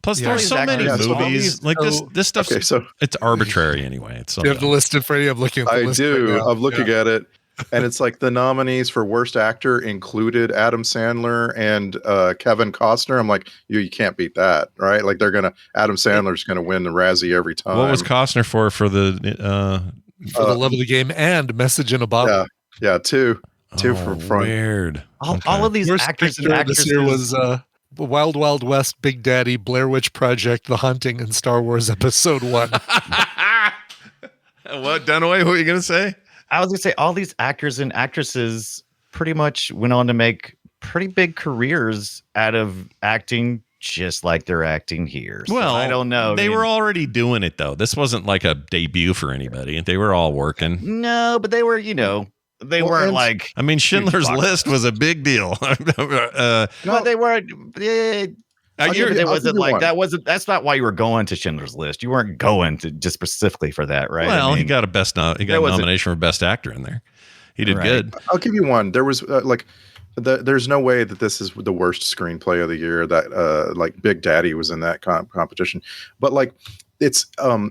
Plus, Yeah. there's so many Exactly. movies. Like this stuff's Okay, so it's arbitrary anyway. It's so You have the dumb. list in front of you. I'm looking at the I list do. right now. I'm looking at it. And it's like the nominees for worst actor included Adam Sandler and Kevin Costner. I'm like, you can't beat that, right? Like Adam Sandler's gonna win the Razzie every time. What was Costner for the For the love of the game and Message in a Bottle. Yeah, two for front. Weird. All of these Worst actors and picture this year actresses. was Wild Wild West, Big Daddy, Blair Witch Project, The Haunting, and Star Wars Episode 1. What, Dunaway? What were you gonna say? I was gonna say all these actors and actresses pretty much went on to make pretty big careers out of acting, just like they're acting here. So Well, I don't know. They were already doing it though. This wasn't like a debut for anybody. They were all working. No, but they were, you know, they weren't and- like. I mean, Schindler's Fuck. List was a big deal. But they weren't. I'll give you- It I'll wasn't give you like one. that. Wasn't that's not why you were going to Schindler's List. You weren't going to just specifically for that, right? Well, I he mean, got a there was a- nomination for best actor in there. He did Right. good. I'll give you one. There was there's no way that this is the worst screenplay of the year. That like Big Daddy was in that competition, but like it's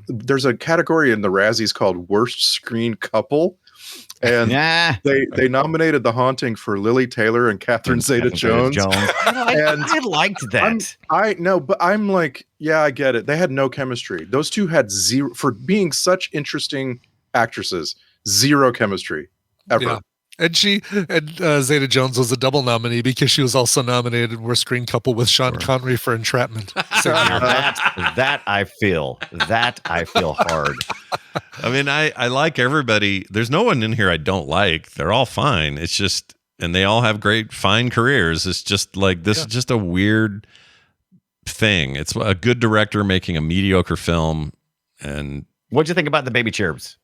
there's a category in the Razzies called worst screen couple, and yeah. they nominated The Haunting for Lily Taylor and Catherine Zeta-Jones. And I liked that. I know, but I'm like, yeah, I get it. They had no chemistry. Those two had zero for being such interesting actresses. Zero chemistry ever. Yeah. And Zeta Jones was a double nominee because she was also nominated in Worst Screen Couple with Sean Connery for Entrapment. that I feel hard. I mean, I like everybody. There's no one in here I don't like. They're all fine. It's just, and they all have great, fine careers. It's just like, this is just a weird thing. It's a good director making a mediocre film. And What'd you think about the baby cherubs?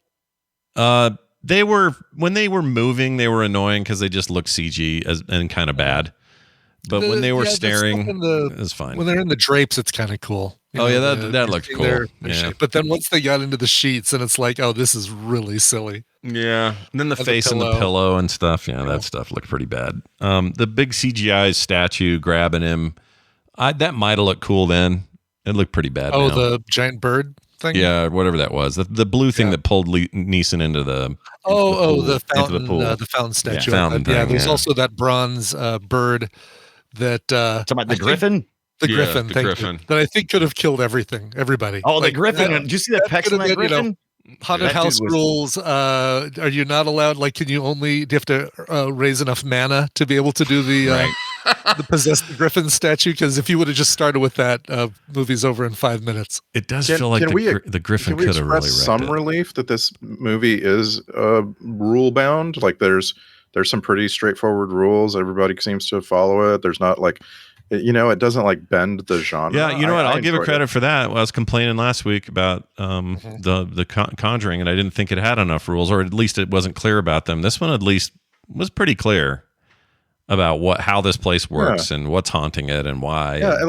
they were, when they were moving, they were annoying because they just looked CG and kind of bad. But when they were the staring, stuff in the- it was fine. When they're in the drapes, it's kind of cool. You Oh, know, yeah, the- that looked in cool. their Yeah. shape. But then once they got into the sheets, and it's like, oh, this is really silly. Yeah. And then the And the face and the pillow. pillow and stuff. Yeah, that stuff looked pretty bad. The big CGI statue grabbing him, that might have looked cool then. It looked pretty bad Oh, now. the giant bird thing? Yeah, whatever that was. The blue thing Yeah. that pulled Neeson into the Oh, into the the fountain, pool. the fountain statue. fountain yeah, thing, there's yeah. also that bronze bird that Talking about the I think- griffin? the Yeah, griffin, the thank griffin. you, that I think could have killed everybody. Oh, the Like, griffin. that- Did you see the pecs could on have that been, you know, griffin? Haunted That dude house was- rules. Are you not allowed? Like, do you have to raise enough mana to be able to do the the possess the griffin statue? Because if you would have just started with that, movie's over in 5 minutes. It does Can- feel like can we- the Griffin Can we could have really express wrecked some it. relief that this movie is rule bound? Like there's some pretty straightforward rules. Everybody seems to follow it. There's not like, it doesn't like bend the genre. Yeah, you know what? I'll give it enjoyed credit for that. I was complaining last week about the Conjuring, and I didn't think it had enough rules, or at least it wasn't clear about them. This one at least was pretty clear about how this place works and what's haunting it and why. Yeah, I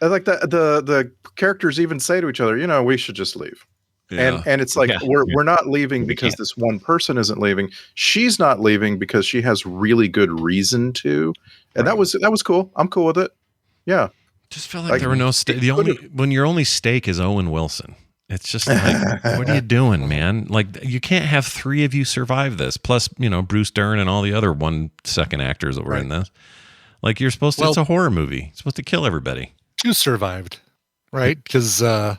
like that the characters even say to each other, we should just leave. Yeah. And it's like Yeah. we're not leaving because can't. this one person isn't leaving. She's not leaving because she has really good reason to. And that was cool. I'm cool with it. Yeah. Just felt like there were no when your only stake is Owen Wilson. It's just like, what are you doing, man? Like, you can't have 3 of you survive this. Plus, Bruce Dern and all the other 1 second actors that were in this. Like, you're supposed to. It's a horror movie. It's supposed to kill everybody. 2 survived, right? Because I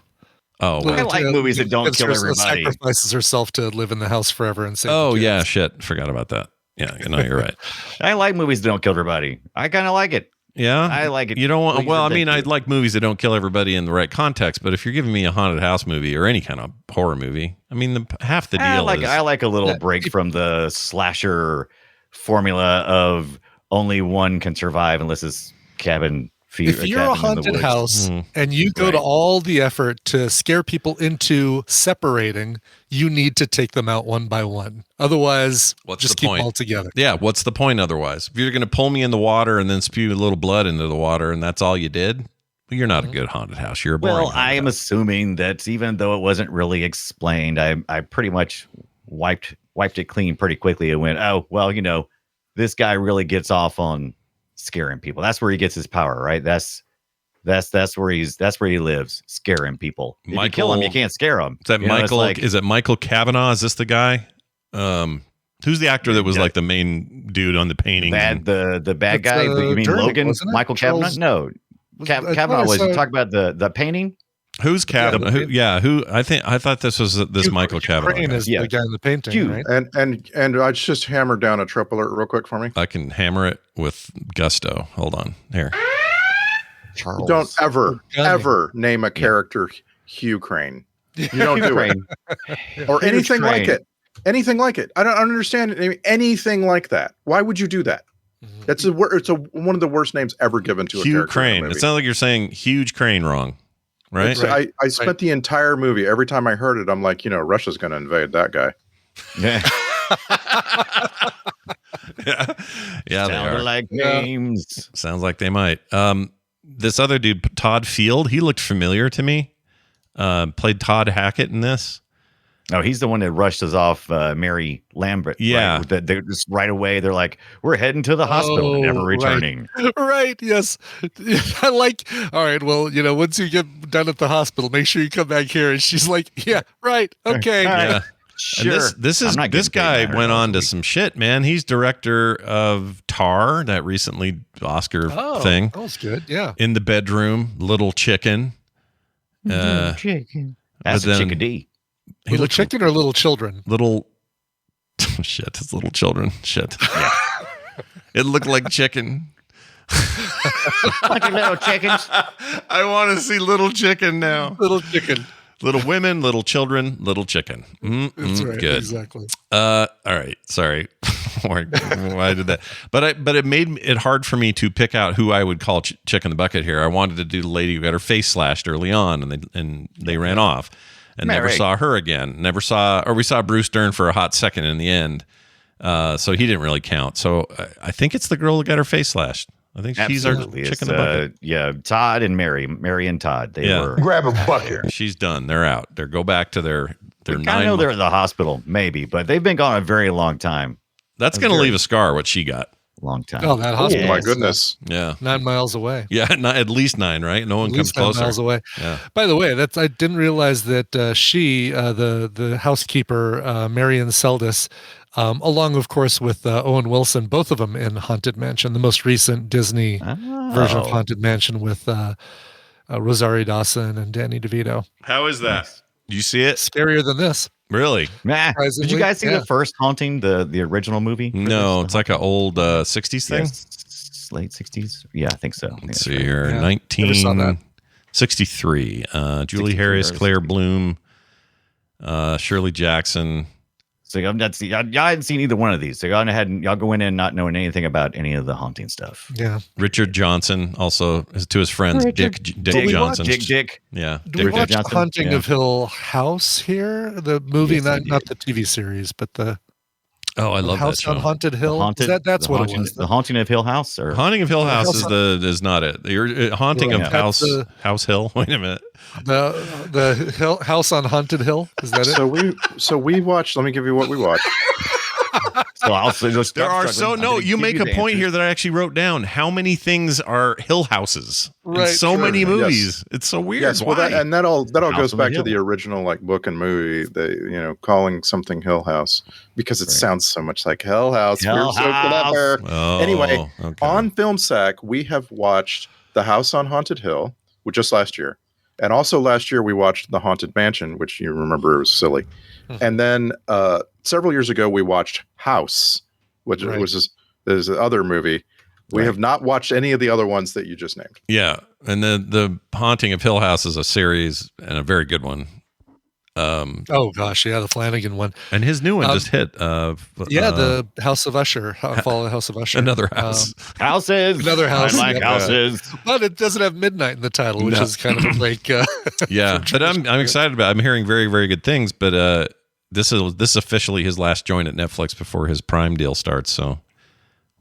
like movies that don't kill everybody. Sacrifices herself to live in the house forever and save. Oh yeah, shit, forgot about that. Yeah, you're right. I like movies that don't kill everybody. I kind of like it. Yeah, I like it. You don't want. Well, I mean, I like movies that don't kill everybody in the right context. But if you're giving me a haunted house movie or any kind of horror movie, I mean, half the deal I like a little break from the slasher formula of only one can survive unless it's cabin. If you're a haunted house and you go to all the effort to scare people into separating, you need to take them out one by one. Otherwise, just keep them all together. Yeah, what's the point otherwise? If you're going to pull me in the water and then spew a little blood into the water and that's all you did, well, you're not a good haunted house. You're a boring I am assuming that even though it wasn't really explained, I pretty much wiped it clean pretty quickly and went, oh, well, this guy really gets off on scaring people. That's where he gets his power, right? That's where he lives, scaring people. If you kill him, you can't scare him. Is that Michael? Is it Michael Cavanaugh? Is this the guy? Who's the actor that was like the main dude on the painting? The bad guy. You mean Durham, Logan? Michael Cavanaugh? No, Cavanaugh was. You talk about the painting. Who's Cavanaugh? Who? I thought this was this Michael Cavanaugh. Crane is the guy in the painting, right? And I just hammered down a trip alert real quick for me. I can hammer it with gusto. Hold on, here. Charles. Don't ever name a character Hugh Crane. You don't do it, or anything like it. Anything like it. I don't understand anything like that. Why would you do that? It's one of the worst names ever given to a Hugh character. Crane. It sounds like you're saying huge crane wrong. Right. I spent the entire movie. Every time I heard it, I'm like, Russia's going to invade that guy. Yeah. Yeah, they are. Like names. Sounds like they might. This other dude, Todd Field, he looked familiar to me. Played Todd Hackett in this. Oh, he's the one that rushed us off Mary Lambert. Yeah. Right? They're just right away. They're like, we're heading to the hospital and never returning. Right. Yes. I like, all right, well, once you get done at the hospital, make sure you come back here. And she's like, yeah, right. Okay. Yeah. Sure. And this guy went on to some shit, man. He's director of Tar, that recently Oscar thing. That was good. Yeah. In the Bedroom, Little Chicken. Chicken. That's a chickadee. Little chicken or little children? Shit, it's little children. Shit. Yeah. It looked like chicken. Bunch of little chickens. I want to see Little Chicken now. Little chicken. Little women, little children, little chicken. That's right. Good. Exactly. All right. Sorry. Why I did that? But it made it hard for me to pick out who I would call chick in the bucket here. I wanted to do the lady who got her face slashed early on, and they ran off. And never saw her again. We saw Bruce Dern for a hot second in the end. So he didn't really count. So I think it's the girl who got her face slashed. I think she's our chick in the bucket. Yeah, Todd and Mary and Todd. They were. Grab a bucket. She's done. They're out. They go back to their I know they're at the hospital, maybe, but they've been gone a very long time. That's going to leave a scar, what she got. Long time. Oh, that hospital. Oh, my goodness. Yeah. 9 miles away. Yeah, not at least 9, right? No one comes closer. 9 miles away. Yeah. By the way, I didn't realize that she, the housekeeper, Marion Seldes, along, of course, with Owen Wilson, both of them in Haunted Mansion, the most recent Disney version of Haunted Mansion with Rosario Dawson and Danny DeVito. How is that? Do you see it? Scarier than this. Really? Nah. Did you guys see the first Haunting, the original movie? No, it's like an old 60s thing. Yes, late 60s. Yeah, I think so. Let's see here. 1963. Julie Harris, Claire Bloom, Shirley Jackson. So y'all hadn't seen either one of these. So y'all go in and not knowing anything about any of the haunting stuff. Yeah. Richard Johnson also to his friends Dick Johnson. Dick. Yeah. Do we watch Haunting of Hill House here? The movie, not the TV series, but the I love House that show. on Haunted Hill. That's what it was. The Haunting of Hill House, or Haunting of Hill House is not it. You're Haunting of House Hill. Wait a minute. The House on Haunted Hill, is that it? So we watched. Let me give you what we watched. So I'll say those. There are you make a point here that I actually wrote down. How many things are Hill Houses in so many movies? Yes. It's so weird. Yes, well, Why? that all goes on the back to Hill. the original like book and movie. Calling something Hill House because it sounds so much like Hell House. Hell We're so House. clever. Oh, Anyway, okay. on Film Sack, we have watched The House on Haunted Hill, which just last year, and also last year we watched The Haunted Mansion, which you remember was silly, and then several years ago we watched House, which was this other movie. We have not watched any of the other ones that you just named. Yeah, and the Haunting of Hill House is a series and a very good one. Oh gosh, yeah, the Flanagan one. And his new one just hit. The House of Usher, Fall of House of Usher. Another house. Houses. Another house. I like Yeah. houses. But it doesn't have midnight in the title, which is kind of like Yeah, but I'm excited about it. I'm hearing very, very good things, but this is officially his last joint at Netflix before his Prime deal starts, so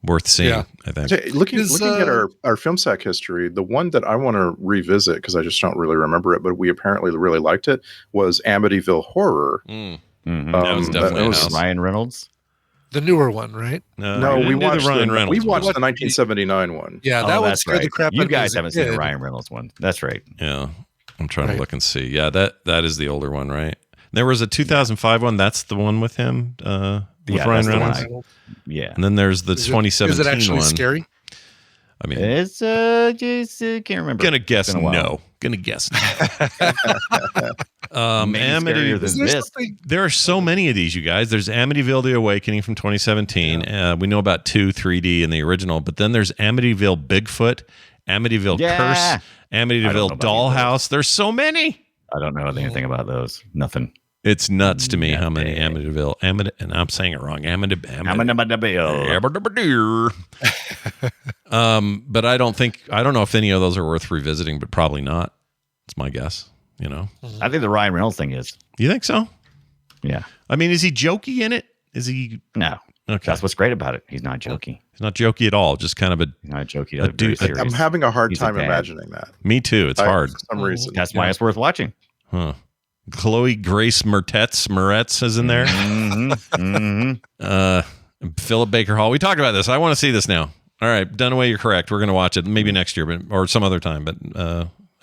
worth seeing, Yeah. I think. Hey, looking at our Film Sack history, the one that I want to revisit because I just don't really remember it, but we apparently really liked it, was Amityville Horror. That was definitely that a was house. Ryan Reynolds. the newer one, right? No, we we didn't do watched the Ryan the Reynolds. We one. watched the 1979 one. Yeah, that one that's scared right. the crap out You of me guys as a haven't seen the kid. Ryan Reynolds one. That's right. Yeah, I'm trying to Right. look and see. Yeah, that is the older one, right? There was a 2005 one. That's the one with him, with Yeah, Ryan that's the one Reynolds. Yeah. And then there's the Is 2017 it actually one. scary? I mean, It's just can't remember. gonna guess It's been a while. no. Gonna guess no. Maybe Amity. scarier than Is there this. something? There are so many of these, you guys. There's Amityville: The Awakening from 2017. We know about 2, 3D in the original, but then there's Amityville Bigfoot, Amityville Yeah. Curse, I don't know Amityville about Dollhouse. There's so many. I don't know anything about those. Nothing. It's nuts to me how many Nothing. Amityville, and I'm saying it wrong. Amityville. But I don't know if any of those are worth revisiting, but probably not. It's my guess. I think the Ryan Reynolds thing is. You think so? Yeah. I mean, is he jokey in it? Is he? No. Okay. That's what's great about it. He's not jokey. He's not jokey at all. Just kind of a. He's not jokey. A Very dude- serious. I'm having a hard He's a time dad. imagining that. Me too. It's hard. For some reason. That's why it's worth watching. Huh. Chloe Grace Moretz is in there. Philip Baker Hall. We talked about this. I want to see this now. All right, Dunaway, you're correct. We're going to watch it maybe next year, or some other time. But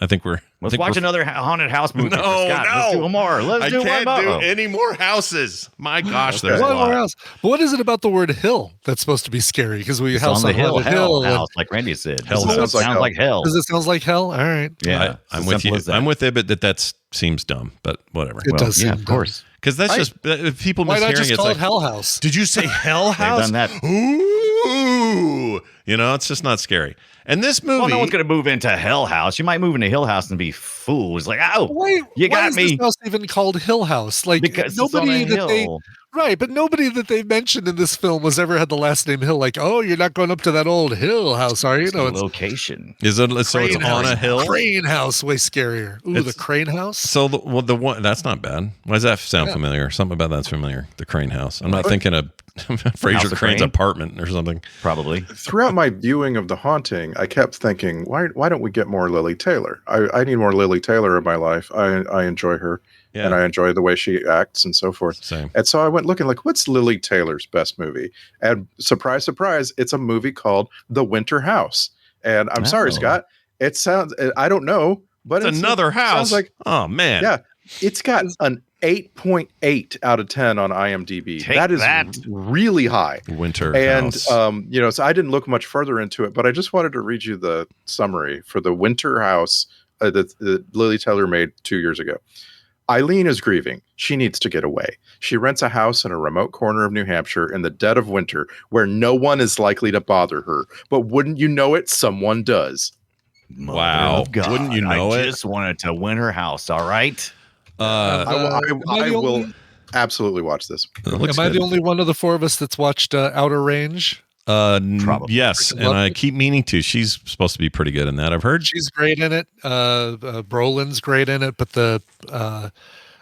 I think we're. Let's watch another haunted house movie. No, Scott. Let's do one more. Let's do one more. any more houses. My gosh, there's One a more lot. house. But what is it about the word hill that's supposed to be scary? Because we It's house on the hill, haunted hell and- house, like Randy said. Hell It house. sounds like hell. Does it sound like hell? All right. Yeah, I'm it's with as simple you. as that. I'm with it, but that seems dumb. But whatever. It does yeah, seem of course. Because that's just people Why not mishearing just it's call like it Hell House? Did you say Hell House? done that. Ooh, it's just not scary. And this movie, Well, no one's going to move into Hell House. You might move into Hill House and be fools. Like, oh, Why, you why got is me. this house even called Hill House? Like Because nobody it's on a that they hill. right, but nobody that they mentioned in this film was ever had the last name Hill. Like, oh, you're not going up to that old Hill House, are you? It's No, the it's location. is it? So it's Crane on House. a hill. Crane House, way scarier. Ooh, the It's- Crane House. So the one that's not bad. Why does that sound familiar? Something about that's familiar. The Crane House. I'm not thinking of Fraser of Crane's Crane? apartment or something. Probably. Throughout my viewing of The Haunting, I kept thinking, why don't we get more Lily Taylor? I need more Lily Taylor in my life. I enjoy her, Yeah. and I enjoy the way she acts and so forth. Same. And so I went looking like, what's Lily Taylor's best movie? And surprise, surprise, it's a movie called The Winter House. And I'm sorry, Oh. Scott. It sounds, I don't know, but It's another house. Sounds like, Oh man. yeah, it's got an 8.8 out of 10 on IMDb. Take that is that. really high. Winter And house. so I didn't look much further into it, but I just wanted to read you the summary for The Winter House that Lily Taylor made 2 years ago. Eileen is grieving. She needs to get away. She rents a house in a remote corner of New Hampshire in the dead of winter where no one is likely to bother her. But wouldn't you know it, someone does. Wow. Mother of God. Wouldn't you know I it? just wanted to win her house. All right. Uh, I will absolutely watch this. it looks Am I good. the only one of the four of us that's watched Outer Range? Probably. Yes, and I keep meaning to. She's supposed to be pretty good in that. I've heard. She's great in it. Brolin's great in it, but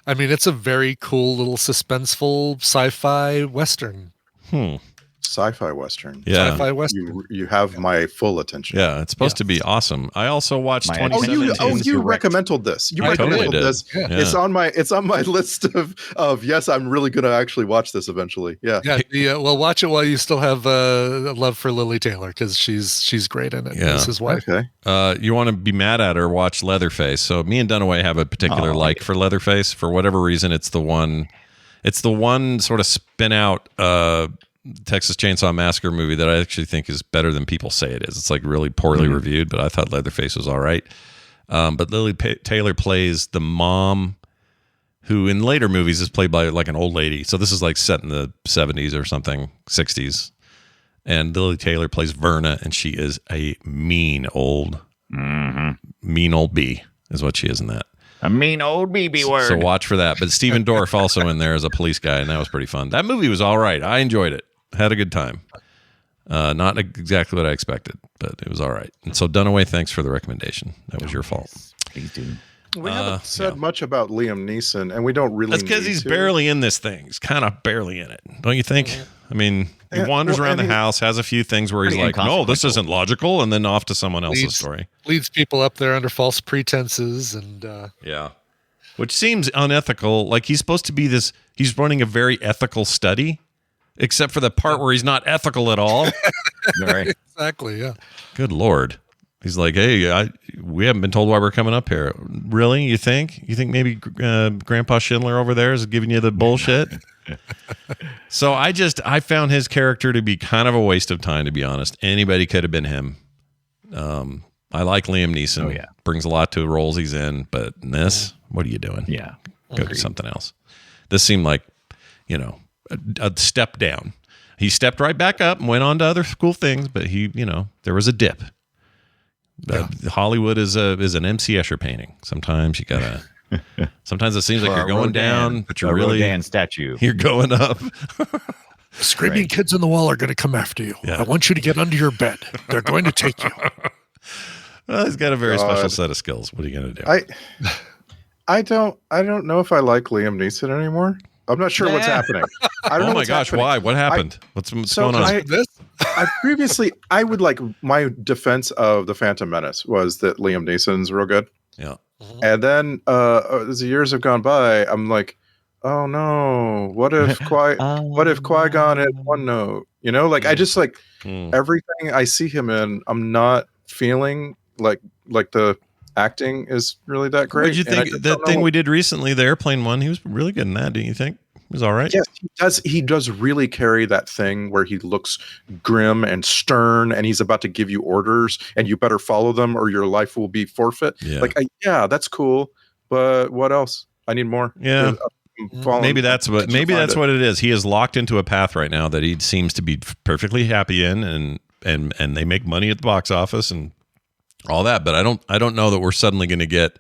it's a very cool little suspenseful sci-fi western. So sci-fi western. Yeah. Sci-fi western. You have my full attention. Yeah, it's supposed to be awesome. I also watched My- 2017. You recommended this. You I recommended totally this. did. Yeah. Yeah. It's on my list of yes, I'm really gonna actually watch this eventually. Yeah. Yeah, well, watch it while you still have love for Lily Taylor, because she's great in it. Yeah. As his wife. Okay. You want to be mad at her, watch Leatherface. So me and Dunaway have a particular like for Leatherface. For whatever reason, it's the one sort of spin out Texas Chainsaw Massacre movie that I actually think is better than people say it is. It's like really poorly reviewed, but I thought Leatherface was all right. But Lily Taylor plays the mom, who in later movies is played by like an old lady. So this is like set in the 70s or something, 60s. And Lily Taylor plays Verna, and she is a mean old bee is what she is in that. A mean old BB word. So watch for that. But Steven Dorff also in there as a police guy, and that was pretty fun. That movie was all right. I enjoyed it. Had a good time. Not exactly what I expected, but it was all right. And so Dunaway, thanks for the recommendation. That was your fault. Please do. We haven't said much about Liam Neeson, and we don't really. That's because he's barely in this thing. He's kind of barely in it, don't you think? I mean, he wanders around the house, has a few things where he's Pretty like, "No, this isn't logical," and then off to someone else's story. Leads people up there under false pretenses, and Yeah, which seems unethical. Like he's supposed to be this. He's running a very ethical study, except for the part where he's not ethical at all. Right. exactly, yeah. Good Lord. He's like, hey, we haven't been told why we're coming up here. Really? You think? You think maybe Grandpa Schindler over there is giving you the bullshit? So I found his character to be kind of a waste of time, to be honest. Anybody could have been him. I like Liam Neeson. Oh, yeah. Brings a lot to the roles he's in. But in this, what are you doing? Yeah. Go do something else. This seemed like, a step down. He stepped right back up and went on to other cool things, but there was a dip. Hollywood is an MC Escher painting. Sometimes you gotta. Sometimes it seems like you're going down, but you're really Rodin statue. You're going up. Screaming kids in the wall are going to come after you. Yeah. I want you to get under your bed. They're going to take you. Well, he's got a very special set of skills. What are you going to do? I don't know if I like Liam Neeson anymore. I'm not sure what's happening. I don't know my what's gosh, happening. why? What happened? What's going on? I would like my defense of the Phantom Menace was that Liam Neeson's real good. Yeah. And then as the years have gone by, I'm like, oh no, what if Qui-Gon had one note? I just like everything I see him in, I'm not feeling like the acting is really that great. What did you think that thing we did recently, the airplane one? He was really good in that, didn't you think? It was all right. Yes, he does really carry that thing where he looks grim and stern, and he's about to give you orders, and you better follow them or your life will be forfeit. Yeah. That's cool, but what else? I need more. Yeah. Maybe that's what it is. He is locked into a path right now that he seems to be perfectly happy in, and they make money at the box office and all that. But I don't know that we're suddenly going to get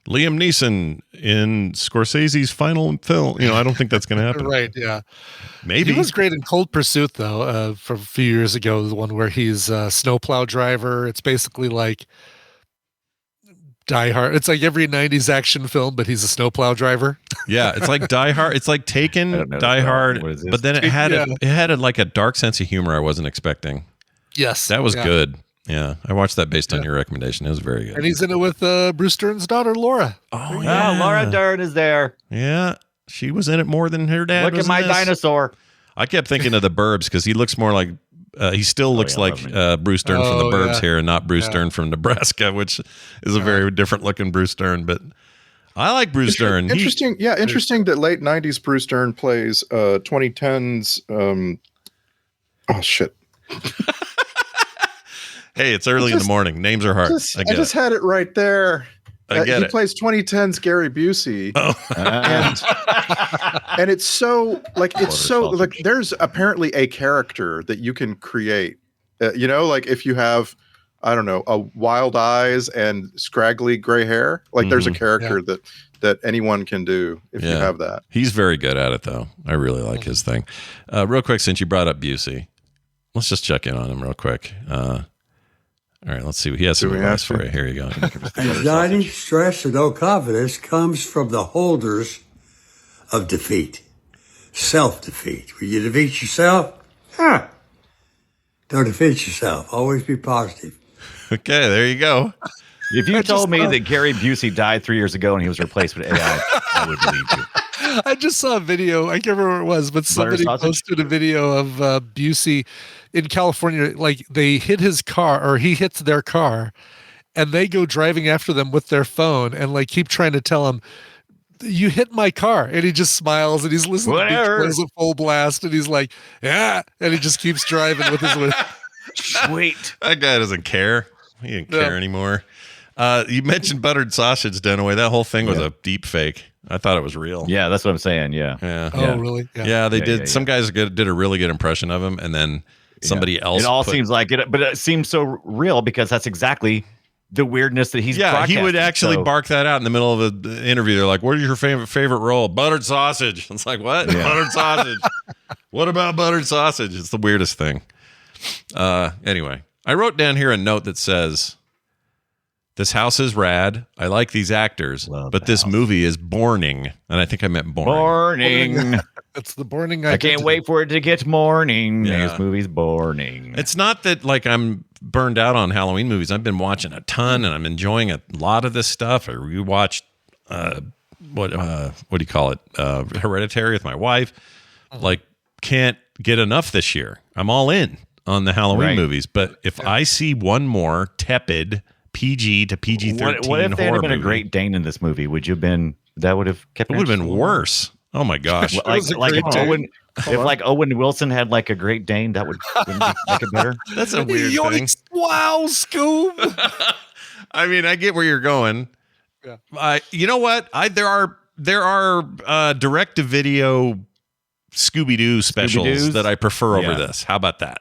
Liam Neeson in Scorsese's final film. I don't think that's going to happen. Right, yeah. Maybe. He was great in Cold Pursuit, though, from a few years ago, the one where he's a snowplow driver. It's basically like Die Hard. It's like every 90s action film, but he's a snowplow driver. Yeah, it's like Die Hard. It's like Taken, Die Hard, but then it had like a dark sense of humor I wasn't expecting. Yes. That was good. Yeah, I watched that based on your recommendation. It was very good. And he's in it with Bruce Dern's daughter, Laura. Oh, yeah. Laura Dern is there. Yeah, she was in it more than her dad. Look at my dinosaur. I kept thinking of the Burbs because he looks more like he still looks like Bruce Dern from the Burbs here, and not Bruce Dern from Nebraska, which is a very different looking Bruce Dern. But I like Bruce Dern. Interesting that late '90s Bruce Dern plays 2010's. Oh shit. Hey, it's early in the morning. Names are hard. I just had it right there. He plays 2010's Gary Busey. Oh. and it's so like there's apparently a character that you can create. If you have, I don't know, wild eyes and scraggly gray hair, there's a character that anyone can do if you have that. He's very good at it, though. I really like his thing. Real quick, since you brought up Busey, let's just check in on him real quick. All right, let's see. He has some advice for you. Here you go. Anxiety, stress, and no confidence comes from the holders of defeat. Self-defeat. When you defeat yourself, Huh. Don't defeat yourself. Always be positive. Okay, there you go. If you told me that Gary Busey died 3 years ago and he was replaced with AI, I would believe you. I just saw a video. I can't remember what it was, but somebody posted a video of Busey in California. Like they hit his car, or he hits their car, and they go driving after them with their phone and like keep trying to tell him, "You hit my car," and he just smiles and he's listening Whatever. to Beach Boys at full blast, and he's like, "Yeah," and he just keeps driving with his. Sweet. That guy doesn't care. He didn't care anymore. You mentioned buttered sausage, Dunaway. That whole thing was a deep fake. I thought it was real. Yeah, that's what I'm saying. Yeah. Oh, really? Yeah, they did. Some guys did a really good impression of him, and then somebody else. It all seems like it, but it seems so real because that's exactly the weirdness that he's. Yeah, he would actually bark that out in the middle of the interview. They're like, "What is your favorite roll?" Buttered sausage. It's like, what? Yeah. Buttered sausage. What about buttered sausage? It's the weirdest thing. Anyway, I wrote down here a note that says, "This house is rad. I like these actors, but this movie is boring." And I think I meant boring. Morning. It's the boring. I can't wait for it to get morning. Yeah. This movie's boring. It's not that like I'm burned out on Halloween movies. I've been watching a ton, and I'm enjoying a lot of this stuff. I rewatched what do you call it? Hereditary with my wife. Like, can't get enough this year. I'm all in on the Halloween movies. But if I see one more tepid PG to PG-13 what if there had horror been a movie, Great Dane in this movie? Would you have been? That would have kept. it would have been worse. Oh my gosh! Like Owen Wilson had like a Great Dane, that would make it better. That's a weird thing. Wow, Scoob. I mean, I get where you're going. Yeah. You know what? There are direct to video Scooby-Doo specials that I prefer over this. How about that?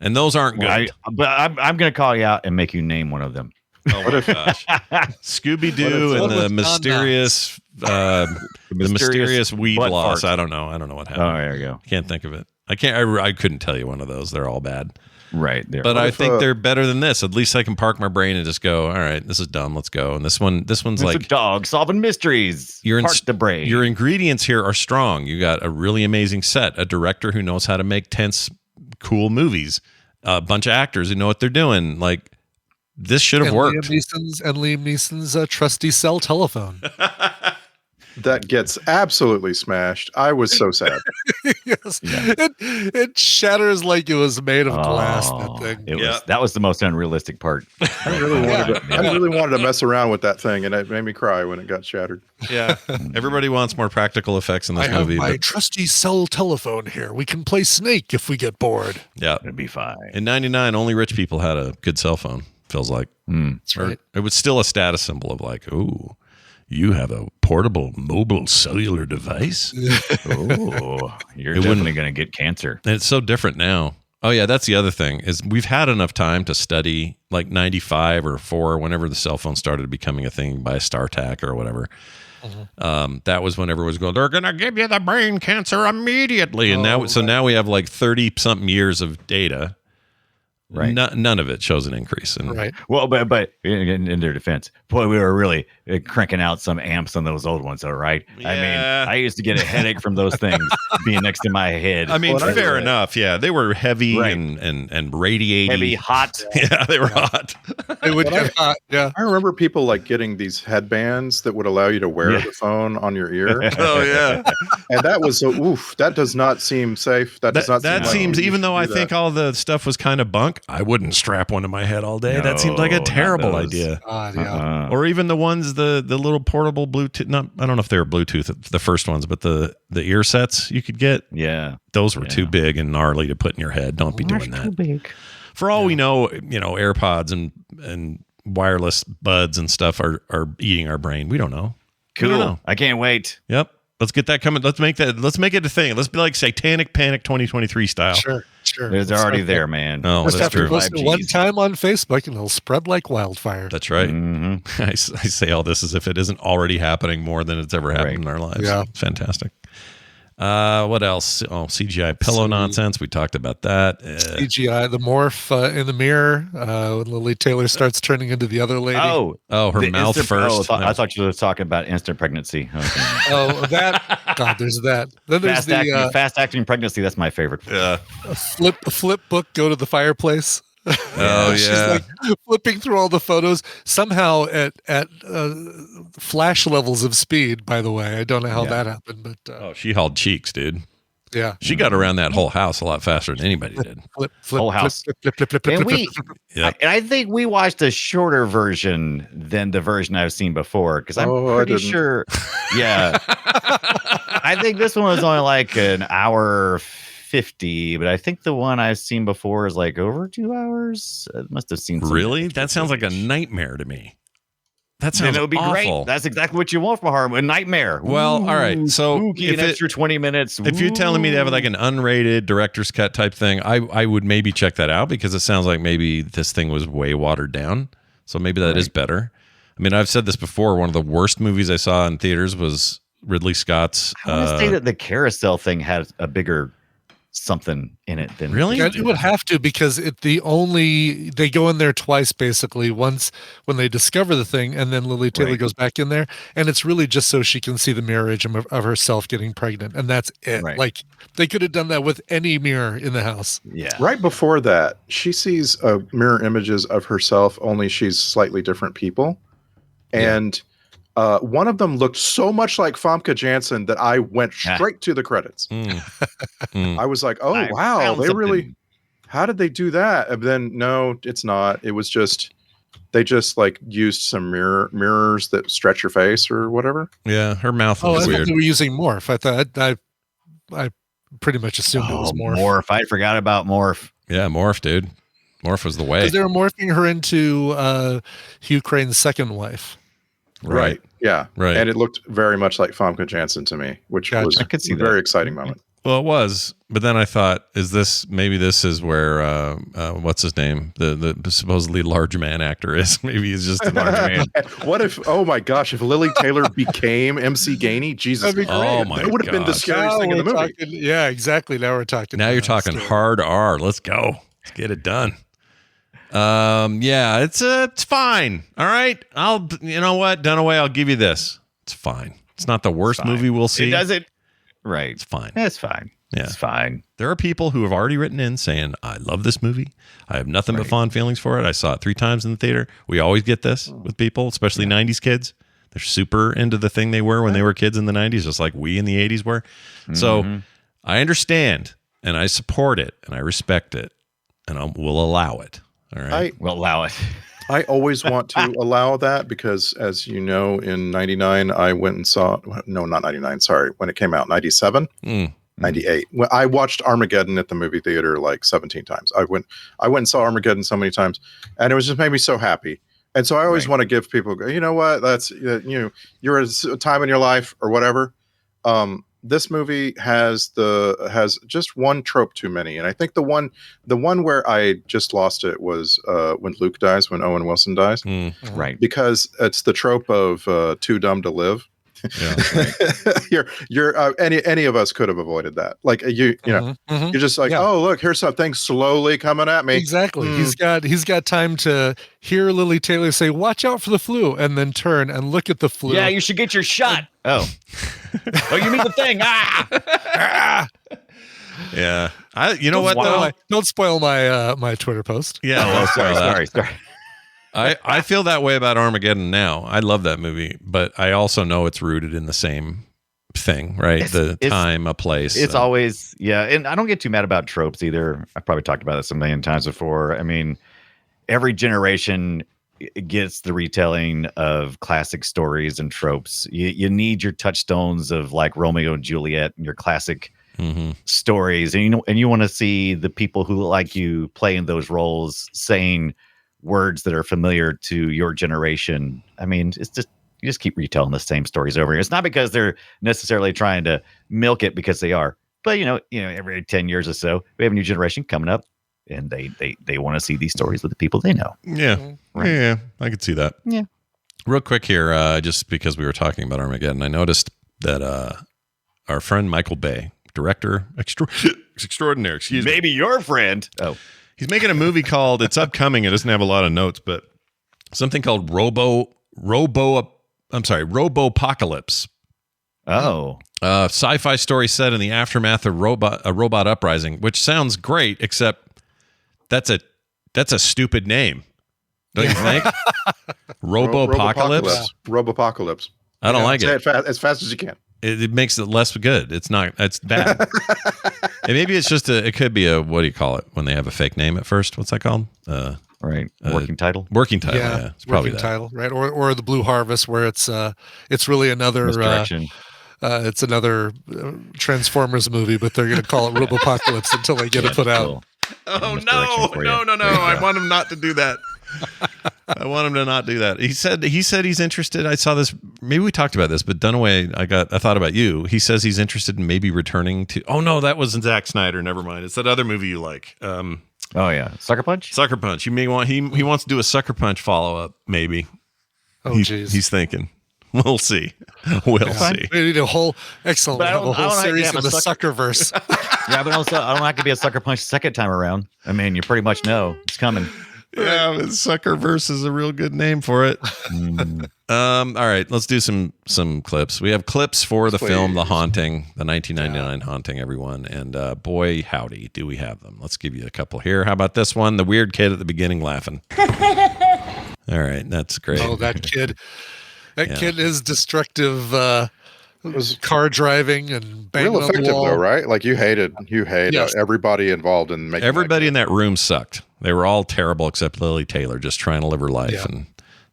And those aren't good. But I'm going to call you out and make you name one of them. Oh my gosh! Scooby-Doo and the mysterious, weed loss. Fart. I don't know what happened. Oh, there you go. Can't think of it. I couldn't tell you one of those. They're all bad. Right there. But I think they're better than this. At least I can park my brain and just go, all right, this is dumb. Let's go. And this one's it's like a dog solving mysteries. Park the brain. Your ingredients here are strong. You got a really amazing set, a director who knows how to make tense, cool movies, a bunch of actors who know what they're doing. Like, this should have worked. Liam Neeson's trusty cell telephone. That gets absolutely smashed. I was so sad. Yes. Yeah. It shatters like it was made of glass, that thing. That was the most unrealistic part. I really wanted to mess around with that thing, and it made me cry when it got shattered. Yeah. Everybody wants more practical effects in this movie. I have my trusty cell telephone here. We can play Snake if we get bored. Yeah. It'd be fine. In 99, only rich people had a good cell phone, feels like. That's right. It was still a status symbol of like, ooh, you have a portable mobile cellular device? Oh, you're definitely going to get cancer. And it's so different now. Oh, yeah, that's the other thing, is we've had enough time to study, like 95 or 4, whenever the cell phone started becoming a thing by StarTAC or whatever. That was when everyone was going, they're going to give you the brain cancer immediately. And now we have like 30-something years of data. Right. None of it shows an increase. Right. Well, but in their defense, boy, we were really cranking out some amps on those old ones, all right? Yeah. I mean, I used to get a headache from those things being next to my head. I mean, fair enough. Yeah, they were heavy and radiating. Heavy, hot. Yeah, they were hot. They would get hot. Yeah. I remember people like getting these headbands that would allow you to wear the phone on your ear. Oh, yeah. And that was that does not seem safe. That seems, even though I think all the stuff was kind of bunk, I wouldn't strap one to my head all day. That seems like a terrible idea. Yeah. Or even the ones, the little portable Bluetooth. I don't know if they were Bluetooth, the first ones, but the ear sets you could get. Yeah, those were too big and gnarly to put in your head. Don't be doing that. Too big. For all we know, AirPods and wireless buds and stuff are eating our brain. We don't know. Cool. Don't know. I can't wait. Yep. Let's get that coming. Let's make it a thing. Let's be like Satanic Panic 2023 style. Sure. It's already there, man. Oh, just that's have to true. post it one time on Facebook and it'll spread like wildfire. That's right. Mm-hmm. I say all this as if it isn't already happening more than it's ever happened in our lives. Yeah. It's fantastic. What else? Oh, CGI pillow nonsense. We talked about that. CGI, the morph in the mirror when Lily Taylor starts turning into the other lady. Oh, her mouth first. I thought you were talking about instant pregnancy. Okay. Oh, that God, there's that. Then there's fast acting pregnancy. That's my favorite. Yeah. flip book. Go to the fireplace. Oh She's yeah. like flipping through all the photos somehow at flash levels of speed. By the way, I don't know how that happened, but Oh, she hauled cheeks, dude. yeah, She got around that whole house a lot faster than anybody did. flip, Whole house. flip, And we, Yep. I think we watched a shorter version than the version I've seen before because I'm Oh, I pretty didn't. sure. Yeah, I think this one was only like an hour 50, but I think the one I've seen before is like over 2 hours. I must have seen. Really? That sounds like a nightmare to me. That Then sounds it would be awful. great. That's exactly what you want from a horror movie. A nightmare. Well, all right. So Spooky, if an it- extra 20 minutes. If you're telling me to have like an unrated director's cut type thing, I would maybe check that out because it sounds like maybe this thing was way watered down. So maybe that is better. I mean, I've said this before. One of the worst movies I saw in theaters was Ridley Scott's. I want to say that the carousel thing had a bigger something in it than Really? Yeah, it would have to because they go in there twice basically. Once when they discover the thing, and then Lily Taylor Right. goes back in there, and it's really just so she can see the mirror image of herself getting pregnant, and that's it. Right. Like they could have done that with any mirror in the house. Yeah. Right before that, she sees mirror images of herself, only she's slightly different people. And one of them looked so much like Famke Janssen that I went straight to the credits. I was like, oh, I wow, found they really, something. how did they do that? And then, no, it's not. It was just, they just like used some mirrors that stretch your face or whatever. Yeah, her mouth Oh, I was thought weird. they were using Morph. I thought I pretty much assumed it was Morph. Morph. I forgot about Morph. Yeah, Morph, dude. Morph was the way. Because they were morphing her into Hugh Crane's second wife. Right. Yeah. Right. And it looked very much like Famke Janssen to me, which Gotcha. was I could see a very that. exciting moment. Well, it was, but then I thought, maybe this is where what's his name, the supposedly large man actor is. Maybe he's just a large man. What if, oh my gosh, if Lily Taylor became MC Gainey? Jesus. That'd be great. Oh my It would have been the gosh. scariest thing in the we're movie. talking, yeah, exactly. Now we're talking. Now you're talking scary. hard R. Let's go. Let's get it done. Yeah, it's fine. All right. You know what, Dunaway, I'll give you this. It's fine. It's not the worst Fine. movie we'll see. It doesn't. Right. It's fine. It's fine. Yeah. It's fine. There are people who have already written in saying, I love this movie. I have nothing but Right. fond feelings for it. I saw it 3 times in the theater. We always get this with people, especially 90s kids. They're super into the thing they were when they were kids in the 90s, just like we in the 80s were. So I understand and I support it and I respect it and I will allow it. All right. We'll allow it. I always want to allow that because, as you know, in 99, I went and saw, no, not 99, sorry, when it came out, 97, 98. Well, I watched Armageddon at the movie theater like 17 times. I went and saw Armageddon so many times, and it was just made me so happy. And so I always want to give people, you know what, that's, you're at a time in your life or whatever. This movie has just one trope too many, and I think the one where I just lost it was when Luke dies, when Owen Wilson dies, Right. because it's the trope of too dumb to live. Yeah. Any of us could have avoided that. Like you're just like, Yeah. oh look, here's something slowly coming at me. Exactly. He's got time to hear Lily Taylor say, "Watch out for the flu," and then turn and look at the flu. Yeah, you should get your shot. Oh. Oh, you mean the thing. Ah. Yeah. You know what, though? Don't spoil my Twitter post. Yeah. Oh, don't spoil that. sorry. I feel that way about Armageddon now. I love that movie, but I also know it's rooted in the same thing, right? It's- Time, a place. It's always, yeah. And I don't get too mad about tropes either. I've probably talked about this a million times before. I mean, every generation gets the retelling of classic stories and tropes. You need your touchstones of like Romeo and Juliet and your classic stories. And you want to see the people who look like you play in those roles saying words that are familiar to your generation. I mean, it's just, you just keep retelling the same stories over here. It's not because they're necessarily trying to milk it, because they are, but every 10 years or so, we have a new generation coming up and they want to see these stories with the people they know. Yeah. Right. Yeah. I could see that. Yeah. Real quick here, just because we were talking about Armageddon, I noticed that our friend Michael Bay, director extraordinaire, excuse me. Maybe your friend. Oh, He's making a movie called, it's upcoming. It doesn't have a lot of notes, but something called Robopocalypse. Oh. Sci-fi story set in the aftermath of a robot uprising, which sounds great, except that's a stupid name. Don't you think? Robopocalypse? Robopocalypse. I don't like Say it. it as fast as you can. It makes it less good. It's bad. And maybe it's just it could be what do you call it when they have a fake name at first? What's that called? Right. Working title? Working title, yeah. It's probably working that. title, right? Or the Blue Harvest, where it's really another Misdirection. it's another Transformers movie, but they're going to call it Robopocalypse until they get it put out. Cool. Oh, Misdirection for you. no. I want him not to do that. I want him to not do that. He said he's interested. I saw this. Maybe we talked about this, but Dunaway, I thought about you. He says he's interested in maybe returning to. Oh no, that wasn't Zack Snyder. Never mind. It's that other movie you like. Oh yeah, Sucker Punch. Sucker Punch. You may want he wants to do a Sucker Punch follow up. Maybe. Oh jeez. He's thinking. We'll see. We'll see. We need a whole excellent. But I We'll have a don't whole like to series have in a the sucker- Suckerverse. Yeah, but also I don't like to be a Sucker Punch second time around. I mean, you pretty much know it's coming. Yeah, Suckerverse is a real good name for it. All right, let's do some clips. We have clips for the film The Haunting, the 1999 Haunting, everyone. And boy, howdy, do we have them. Let's give you a couple here. How about this one? The weird kid at the beginning laughing. All right, that's great. Oh, that kid. That kid is destructive car driving and banging Real on the effective wall. though, right? Like you hate Yes. everybody involved in making Everybody in that room sucked. They were all terrible except Lily Taylor, just trying to live her life. Yeah. And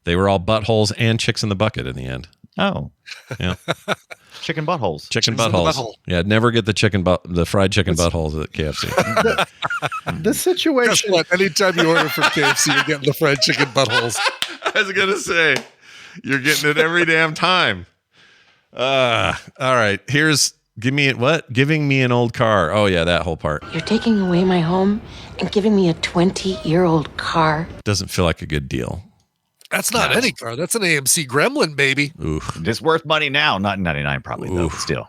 they were all buttholes and chicks in the bucket in the end. Oh, Yeah. chicken buttholes. Chicken Chicks in the buttholes. butthole. Yeah, never get the fried chicken buttholes at KFC. The Guess situation. what? Anytime you order from KFC, you're getting the fried chicken buttholes. I was gonna say, you're getting it every damn time. All right. Giving me an old car. Oh yeah, that whole part You're taking away my home and giving me a 20-year-old car. doesn't feel like a good deal. That's not any car. That's an AMC Gremlin, baby. Oof. It's worth money now, not in 99 probably though. But still.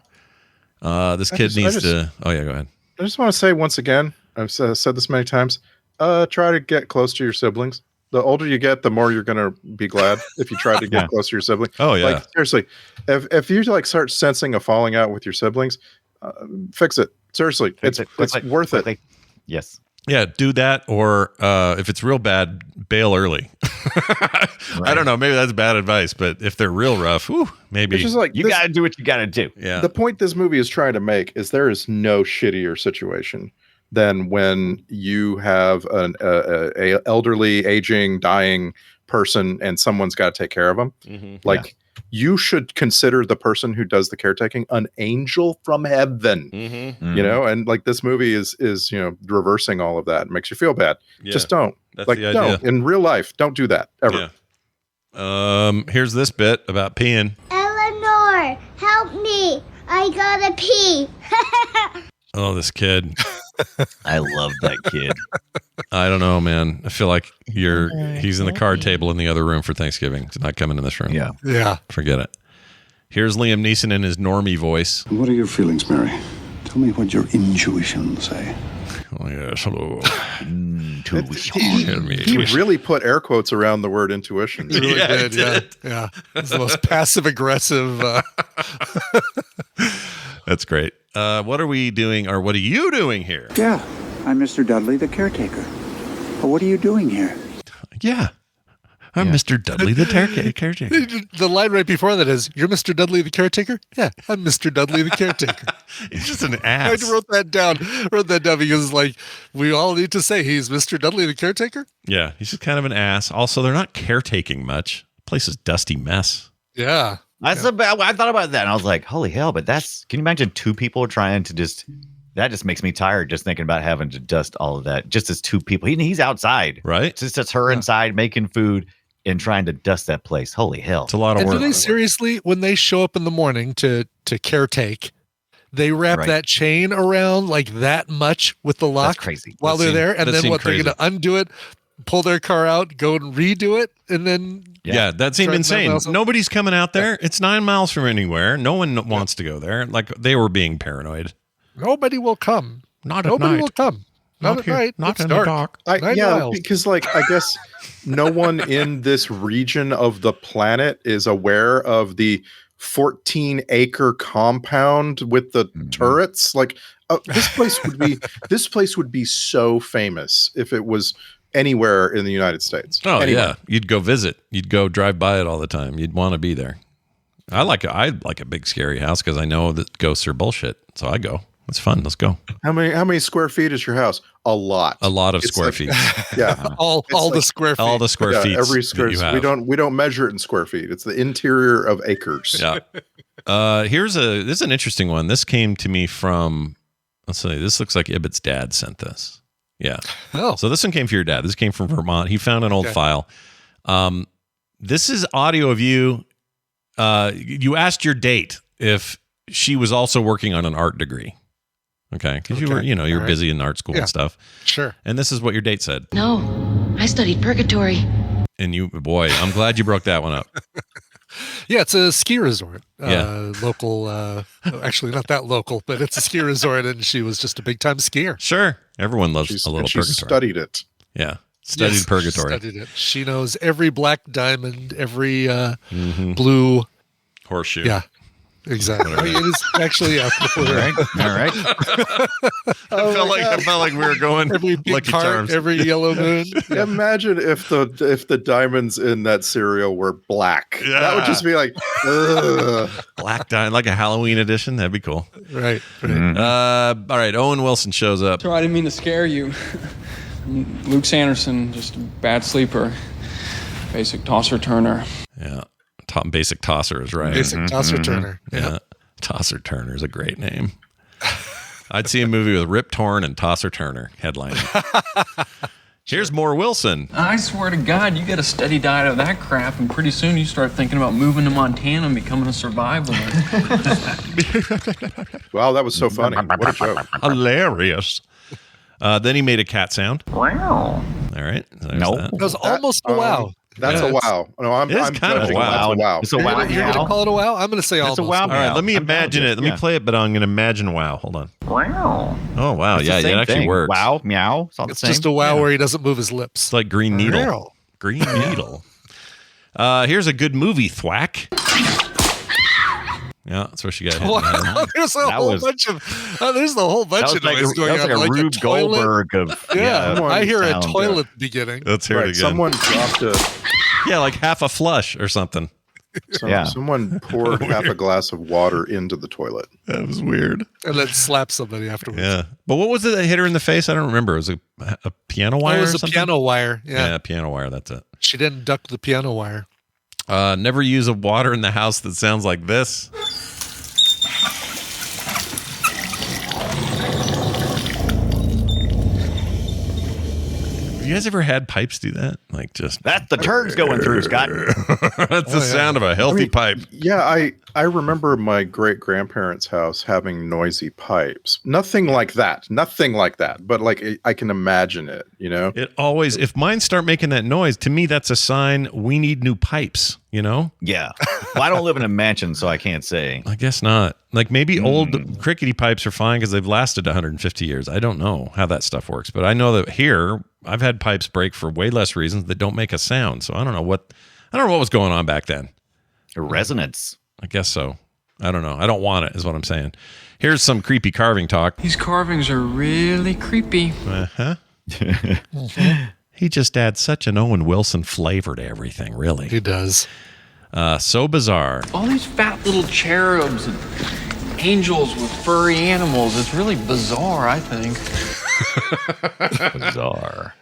This kid just- needs I to. Oh yeah, go ahead. I just want to say once again, I've said this many times. Try to get close to your siblings. The older you get, the more you're gonna be glad if you try to get close to your sibling. Oh yeah. Like seriously, if you like start sensing a falling out with your siblings, fix it. Seriously, it's worth it. Yes. Yeah, do that, or if it's real bad, bail early. I don't know. Maybe that's bad advice, but if they're real rough, maybe. It's just like You got to do what you got to do. Yeah. The point this movie is trying to make is there is no shittier situation than when you have a elderly, aging, dying person and someone's got to take care of them. Like you should consider the person who does the caretaking an angel from heaven. You know, and like this movie is reversing all of that. It makes you feel bad. Yeah. Just don't. That's Like the idea. no, in real life, don't do that ever. Yeah. Here's this bit about peeing. Eleanor, help me. I gotta pee. Oh, this kid. I love that kid. I don't know, man. I feel like he's in the card table in the other room for Thanksgiving. He's not coming in this room. Yeah. Yeah. Forget it. Here's Liam Neeson in his normie voice. What are your feelings, Mary? Tell me what your intuition say. Oh, yes, hello. He really put air quotes around the word intuition. He really Yeah, did. he did. Yeah. It's the most passive aggressive. That's great. What are we doing, or what are you doing here? Yeah, I'm Mr. Dudley, the caretaker. But what are you doing here? Yeah. I'm Mr. Dudley, the caretaker. The line right before that is, "You're Mr. Dudley, the caretaker?" Yeah, I'm Mr. Dudley, the caretaker. He's just an I ass. wrote that down because like we all need to say he's Mr. Dudley, the caretaker. Yeah, he's just kind of an ass. Also, they're not caretaking much. The place is a dusty mess. Yeah. I thought about that and I was like, holy hell, but can you imagine two people trying to that just makes me tired just thinking about having to dust all of that just as two people. He's outside. Right? It's just her inside making food and trying to dust that place. Holy hell. It's a lot of And work. do they seriously, when they show up in the morning to caretake, they wrap Right. that chain around like that much with the lock That's crazy. while That they're seemed- there? And that then seemed what, they're crazy. going to undo it, pull their car out, go and redo it, and then Yeah, that seemed Try 9 insane. miles up. Nobody's coming out there. It's 9 miles from anywhere. No one wants to go there. Like they were being paranoid. nobody will come. Not at Nobody night. will come. Not at here. night. Not It's in dark. the dark. 9 Yeah, miles. because like I guess no one in this region of the planet is aware of the 14-acre compound with the turrets. Like this place would be so famous if it was anywhere in the United States. Oh anywhere. yeah, you'd go visit. You'd go drive by it all the time. You'd want to be there. I like a big scary house because I know that ghosts are bullshit. So I go. It's fun. Let's go. How many square feet is your house? A lot. A lot of square feet. Yeah. all the square feet. All the square feet. Every square. We don't measure it in square feet. It's the interior of acres. Yeah. This is an interesting one. This came to me from. Let's see. This looks like Ibbott's dad sent this. Yeah. Oh. So this one came from your dad. This came from Vermont. He found an old file. This is audio of you. You asked your date if she was also working on an art degree. Okay. Because you were, you were busy in art school and stuff. Sure. And this is what your date said. No, I studied purgatory. And I'm glad you broke that one up. Yeah, it's a ski resort. Yeah. Local, actually not that local, but it's a ski resort, and she was just a big time skier. Sure. Everyone loves a little she purgatory. Studied it. Yeah. Studied purgatory. Studied it. She knows every black diamond, every blue horseshoe. Yeah. Exactly. It is actually all right. I felt like we were going every big Lucky heart, Charms. every yellow moon. Yeah. Imagine if the diamonds in that cereal were black. Yeah. That would just be like black diamond, like a Halloween edition. That'd be cool. Right. All right. Owen Wilson shows up. So I didn't mean to scare you. Luke Sanderson, just a bad sleeper, basic tosser turner. Yeah. Basic tosser is right. Basic tosser turner. Yeah. Tosser Turner is a great name. I'd see a movie with Rip Torn and Tosser Turner headlining. Here's more Wilson. I swear to God, you get a steady diet of that crap, and pretty soon you start thinking about moving to Montana and becoming a survivalist. Wow, that was so funny. What a joke. Hilarious. Then he made a cat sound. Wow. All right. That was almost a wow. That's a wow. No, I'm kind of a wow. That's a wow. It's a wow. You're going to call it a wow? I'm going to say almost. It's a wow. All right, let me imagine it. Let me play it, but I'm going to imagine wow. Hold on. Wow. Oh, wow. It's yeah, it actually works. Wow, meow. It's all the same. Just a wow where he doesn't move his lips. It's like Green Needle. Green Needle. Here's a good movie, thwack. Yeah, that's where she got hit. Wow, there's a whole bunch of noise going on. Like a Rube Goldberg of I hear a sound, toilet beginning. Let's hear it again. Someone dropped a like half a flush or something. Someone poured half a glass of water into the toilet. That was weird. And then slapped somebody afterwards. Yeah. But what was it that hit her in the face? I don't remember. It was a piano wire. It was or a something? piano wire. Yeah, piano wire. That's it. She didn't duck the piano wire. Never use a water in the house that sounds like this. Have you guys ever had pipes do that? Like just that's the turds going through, Scott. That's the sound of a healthy pipe. Yeah, I remember my great grandparents' house having noisy pipes. Nothing like that. But like I can imagine it. It always, if mine start making that noise, to me that's a sign we need new pipes. Yeah. Well, I don't live in a mansion, so I can't say. I guess not. Like maybe old crickety pipes are fine because they've lasted 150 years. I don't know how that stuff works, but I know that here I've had pipes break for way less reasons that don't make a sound. So I don't know what was going on back then. Resonance. I guess so. I don't know. I don't want it, is what I'm saying. Here's some creepy carving talk. These carvings are really creepy. Uh-huh. He just adds such an Owen Wilson flavor to everything, really. He does. So bizarre. All these fat little cherubs and angels with furry animals. It's really bizarre, I think. Bizarre.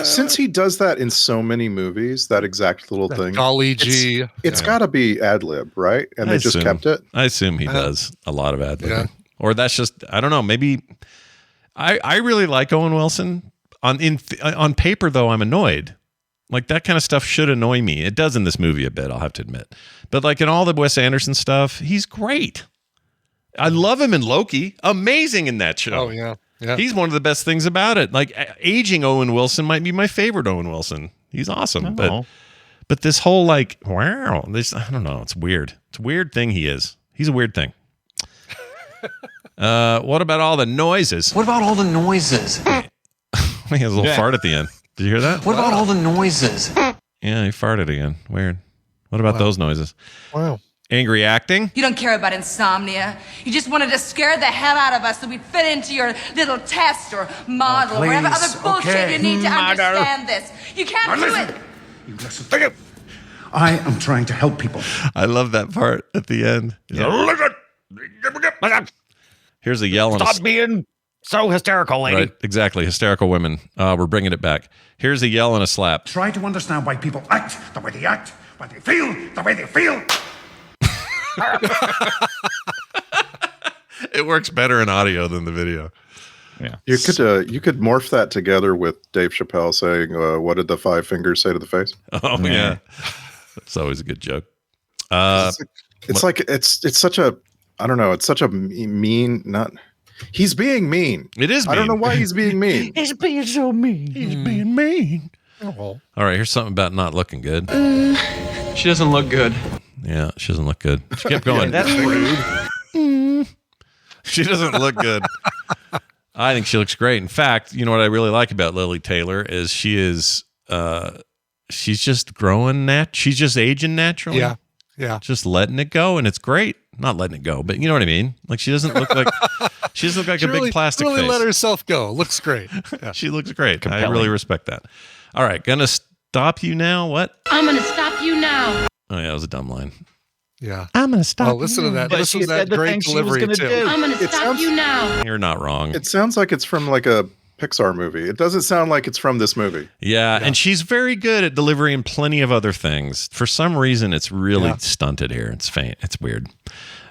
Since he does that in so many movies, that exact little thing. Golly gee. It's got to be ad lib, right? And they just kept it. I assume he does a lot of ad libbing. Or that's just, I don't know, maybe. I really like Owen Wilson. On paper, though, I'm annoyed. Like that kind of stuff should annoy me. It does in this movie a bit, I'll have to admit. But like in all the Wes Anderson stuff, he's great. I love him in Loki. Amazing in that show. Oh, yeah. Yeah. He's one of the best things about it. Like aging Owen Wilson might be my favorite Owen Wilson. He's awesome. But this whole like, wow, I don't know. It's weird. It's a weird thing he is. He's a weird thing. What about all the noises? What about all the noises? He has a little fart at the end. Did you hear that? What about all the noises? Yeah, he farted again. Weird. What about those noises? Wow. Angry acting. You don't care about insomnia. You just wanted to scare the hell out of us so we'd fit into your little test or model or whatever other bullshit you need to understand this. You can't do it. You listen. I am trying to help people. I love that part at the end. Here's a yell. Stop being so hysterical, lady. Right, exactly. Hysterical women. We're bringing it back. Here's a yell and a slap. Try to understand why people act the way they act, why they feel the way they feel. It works better in audio than the video. Yeah, you could morph that together with Dave Chappelle saying, "What did the 5 fingers say to the face?" Oh yeah, that's always a good joke. It's such a, I don't know. It's such a mean. He's being mean. It is mean. I don't know why he's being mean. He's being so mean. He's being mean. Oh. All right, here's something about not looking good. She doesn't look good. Yeah, she doesn't look good. She kept going. That's rude. She doesn't look good. I think she looks great. In fact, you know what I really like about Lily Taylor is she's just growing she's just aging naturally. Yeah. Yeah. Just letting it go, and it's great. Not letting it go, but you know what I mean? Like she doesn't look like she doesn't look like a big plastic really face. Let herself go. Looks great. Yeah. She looks great. Compelling. I really respect that. All right, gonna stop you now. What? I'm gonna stop you now. Oh yeah, that was a dumb line. Yeah. I'm gonna stop. Oh, listen to that. But Listen she to that said the great thing she was delivery gonna too. do. I'm gonna stop you now. You're not wrong. It sounds like it's from like a Pixar movie. It doesn't sound like it's from this movie. Yeah, and she's very good at delivering plenty of other things. For some reason, it's really stunted here. It's faint. It's weird.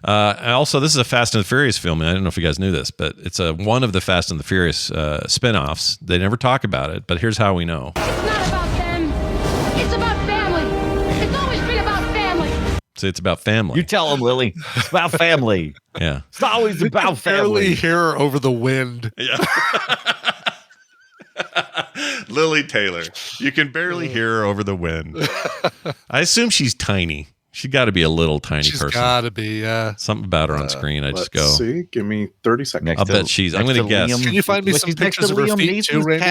Also, this is a Fast and the Furious film, and I don't know if you guys knew this, but it's one of the Fast and the Furious spin-offs. They never talk about it, but here's how we know. It's not about them. It's about family. It's always been about family. So it's about family. You tell them, Lily. It's about family. Yeah. It's always about family. Barely hear her over the wind. Yeah. Lily Taylor. You can barely hear her over the wind. I assume she's tiny. She got to be a little tiny person. She's got to be, yeah. Something about her on screen. I just go. Let's see. Give me 30 seconds. I'll bet she's. I'm going to guess. Can you find me some pictures of her feet too, Randy?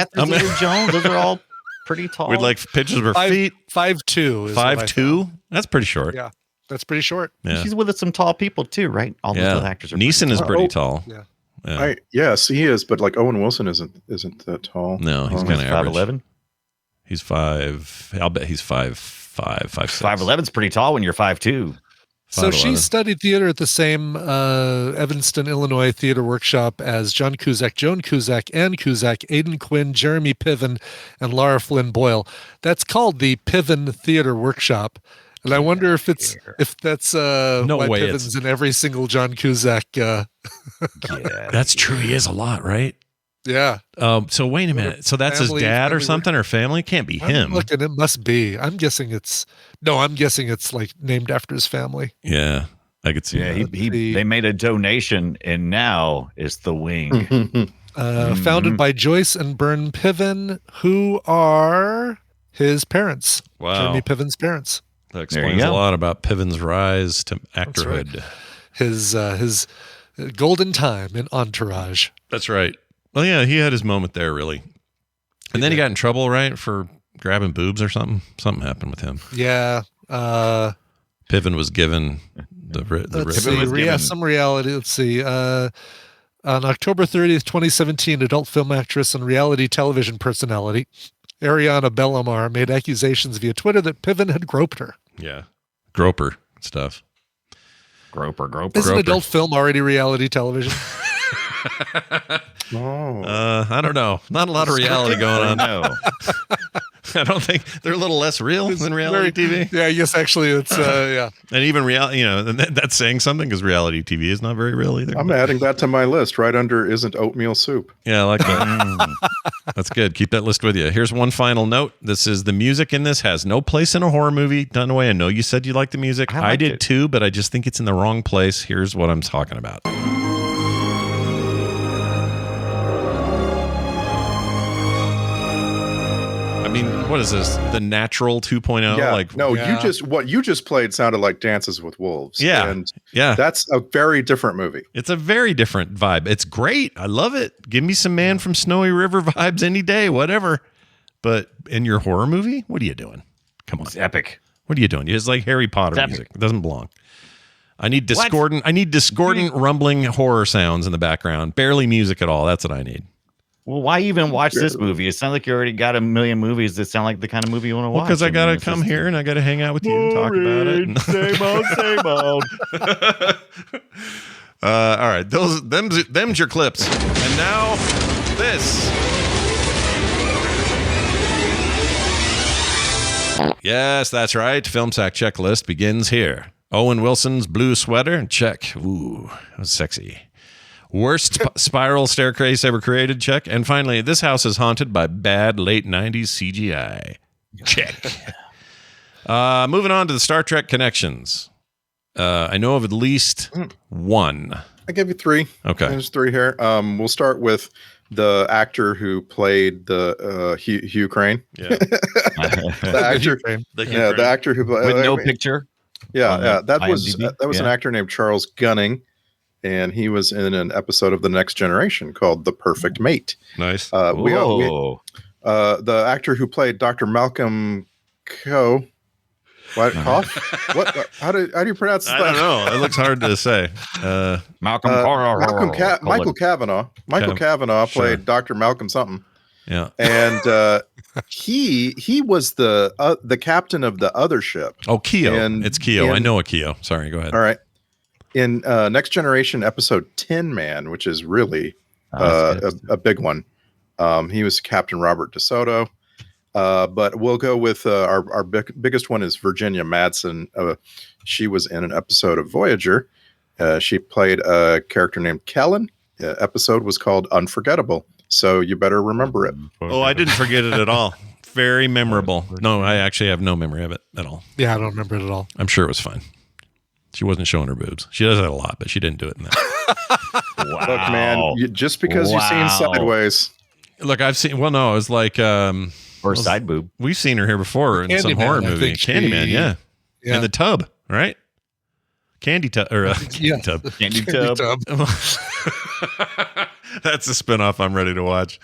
Jones. Those are all pretty tall. We'd like pictures of her feet. 5'2". 5'2"? That's pretty short. Yeah, that's pretty short. Yeah. She's with some tall people too, right? All those other actors are. Neeson is pretty tall. Yeah. Yeah. Yes, he is, but like Owen Wilson isn't that tall. No, he's kind of average. 5'11". He's 5. I'll bet he's 5'5", 5'6". 5'11's pretty tall when you're 5'2". So she studied theater at the same Evanston, Illinois theater workshop as John Cusack, Joan Cusack, Ann Cusack, Aidan Quinn, Jeremy Piven, and Lara Flynn Boyle. That's called the Piven Theater Workshop. And I wonder if that's no why way Piven's in every single John Cusack. That's true. He is a lot, right? Yeah. So wait a minute. So that's his dad or something, or family? Can't be him. Look, and it must be. I'm guessing it's like named after his family. Yeah, I could see. Yeah, that. they made a donation, and now it's the wing. Founded by Joyce and Bern Piven, who are his parents. Wow. Jeremy Piven's parents. That explains a lot about Piven's rise to actorhood. Right. His golden time in Entourage. That's right. Well, yeah, he had his moment there, really. And then he got in trouble, right, for grabbing boobs or something. Something happened with him. Yeah. Piven was given some reality. Let's see. On October 30th, 2017, adult film actress and reality television personality Ariana Bellamar made accusations via Twitter that Piven had groped her. Yeah. Groper stuff. Groper. Isn't adult film already reality television? I don't know. Not a lot of reality going on. No. I don't think they're a little less real than reality TV. Yeah, yes, actually, it's yeah. And even reality, that's saying something because reality TV is not very real either. I'm adding that to my list right under isn't oatmeal soup. Yeah, I like that. That's good. Keep that list with you. Here's one final note. This is the music in this has no place in a horror movie. Dunaway, I know you said you liked the music. I did too, but I just think it's in the wrong place. Here's what I'm talking about. I mean, what is this? The Natural 2.0? Yeah. What you just played sounded like Dances with Wolves. Yeah. And yeah. That's a very different movie. It's a very different vibe. It's great. I love it. Give me some Man from Snowy River vibes any day, whatever. But in your horror movie, what are you doing? Come on. It's epic. What are you doing? It's like Harry Potter music. It doesn't belong. I need discordant rumbling horror sounds in the background. Barely music at all. That's what I need. Well, why even watch this movie? It sounds like you already got a million movies that sound like the kind of movie you want to watch. Because I got to come here and I got to hang out with you and talk about it. Same old. All right. Them's your clips. And now this. Yes, that's right. Film Sack checklist begins here. Owen Wilson's blue sweater, check. Ooh, that was sexy. Worst spiral staircase ever created, check. And finally, this house is haunted by bad late 90s CGI. Check. Moving on to the Star Trek connections. I know of at least one. I give you three. Okay. There's three here. We'll start with the actor who played the Hugh Crane. Yeah. the actor who played with no picture. Yeah, that was IMDb. an actor named Charles Gunning, and he was in an episode of The Next Generation called The Perfect Mate. Nice. The actor who played Dr. Malcolm Coe. What cough? What? How do you pronounce that? I don't know. It looks hard to say. Michael Cavanaugh. Michael Cavanaugh played Dr. Malcolm something. Yeah, and he was the captain of the other ship. Oh, Keo. It's Keo. I know a Keo. Sorry, go ahead. All right. In Next Generation episode Tin Man, which is really a big one, he was Captain Robert DeSoto. But we'll go with our biggest one is Virginia Madsen. She was in an episode of Voyager. She played a character named Kellen. The episode was called Unforgettable. So you better remember it. Oh, I didn't forget it at all. Very memorable. No, I actually have no memory of it at all. Yeah, I don't remember it at all. I'm sure it was fine. She wasn't showing her boobs. She does that a lot, but she didn't do it in that. Wow. Look, man, just because you've seen Sideways. Look, I've seen, well, no, it was like... or side boob. We've seen her here before in some horror movie. Candyman, yeah. In the tub, right? Candy tub. Tub. Candy tub. That's a spinoff I'm ready to watch.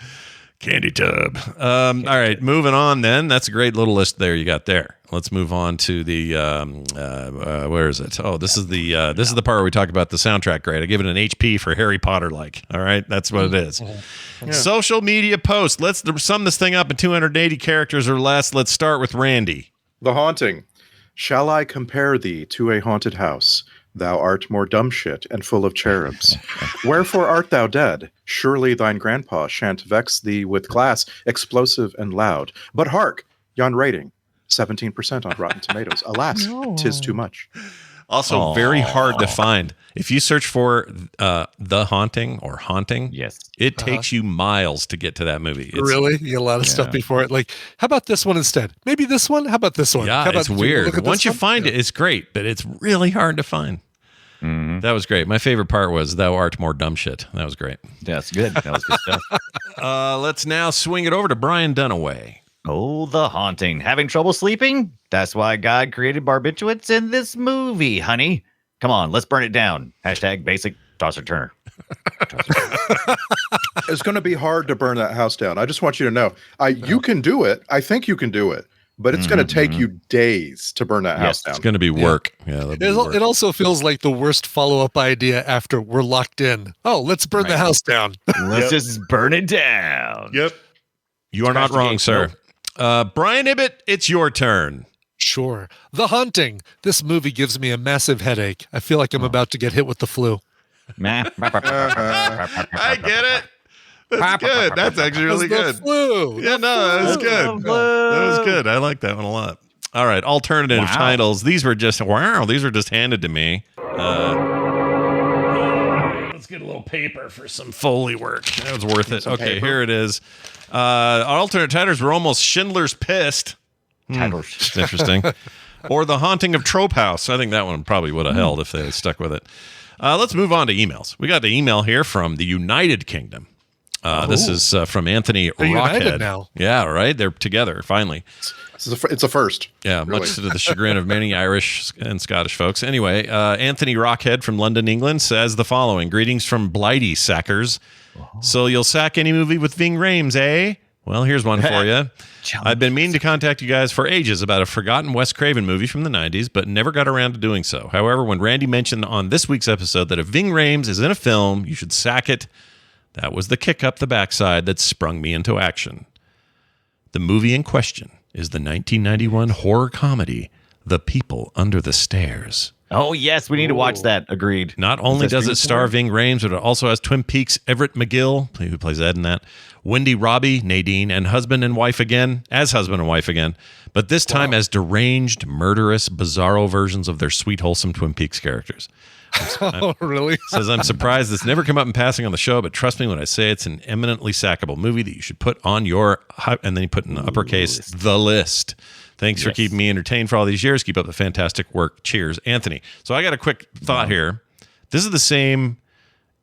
Candy tub. All right, moving on then. That's a great little list there you got there. Let's move on to the where is it? Oh, this is the part where we talk about the soundtrack grade. I give it an HP for Harry Potter like. All right, that's what it is. Yeah. Social media posts. Let's sum this thing up in 280 characters or less. Let's start with Randy. The Haunting. Shall I compare thee to a haunted house? Thou art more dumb shit and full of cherubs. Wherefore art thou dead? Surely thine grandpa shan't vex thee with glass, explosive and loud. But hark, yon rating, 17% on Rotten Tomatoes. Alas, 'tis too much. Also, very hard to find. If you search for The Haunting or Haunting, yes, it takes you miles to get to that movie. Really? You get a lot of stuff before it. Like, how about this one instead? Maybe this one? How about this one? Yeah, how about it's weird. Once you find it, it's great, but it's really hard to find. Mm-hmm. That was great. My favorite part was thou art more dumb shit. That was great. That's good. That was good stuff. Let's now swing it over to Brian Dunaway. Oh, The Haunting. Having trouble sleeping? That's why God created barbiturates in this movie, honey. Come on, let's burn it down. Hashtag basic tosser turner. It's going to be hard to burn that house down. I just want you to know. You can do it. I think you can do it. But it's going to take you days to burn that house down. It's going to be work. Yeah, it also feels like the worst follow-up idea after we're locked in. Oh, let's burn the house down. Let's just burn it down. Yep. You are not wrong, sir. Brian Ibbett, it's your turn. Sure. The Haunting. This movie gives me a massive headache. I feel like I'm about to get hit with the flu. I get it. That's good. That's actually really good. Yeah, no, that was good. That was good. I like that one a lot. All right, alternative titles. These were just handed to me. Let's get a little paper for some Foley work. That was worth it. Okay, here it is. Alternate titles were almost Schindler's Pissed. It's interesting. Or The Haunting of Trope House. I think that one probably would have held if they had stuck with it. Let's move on to emails. We got the email here from the United Kingdom. This is from Anthony They're Rockhead. united now. Yeah, right. They're together finally. It's a first. Yeah, really. Much to the chagrin of many Irish and Scottish folks. Anyway, Anthony Rockhead from London, England says the following: "Greetings from Blighty Sackers. So you'll sack any movie with Ving Rhames, eh? Well, here's one for you. I've been meaning to contact you guys for ages about a forgotten Wes Craven movie from the 90s, but never got around to doing so. However, when Randy mentioned on this week's episode that if Ving Rhames is in a film, you should sack it, that was the kick up the backside that sprung me into action. The movie in question is the 1991 horror comedy, The People Under the Stairs. Oh, yes, we need to watch that. Agreed. Not only does it star Ving Rhames, but it also has Twin Peaks Everett McGill, who plays Ed in that, Wendy Robbie, Nadine, and husband and wife again, but this time as deranged, murderous, bizarro versions of their sweet, wholesome Twin Peaks characters. Oh, really? Says, I'm surprised it's never come up in passing on the show, but trust me when I say it's an eminently sackable movie that you should put on your, and then you put in uppercase, the list. Thanks for keeping me entertained for all these years. Keep up the fantastic work. Cheers, Anthony. So I got a quick thought here. This is the same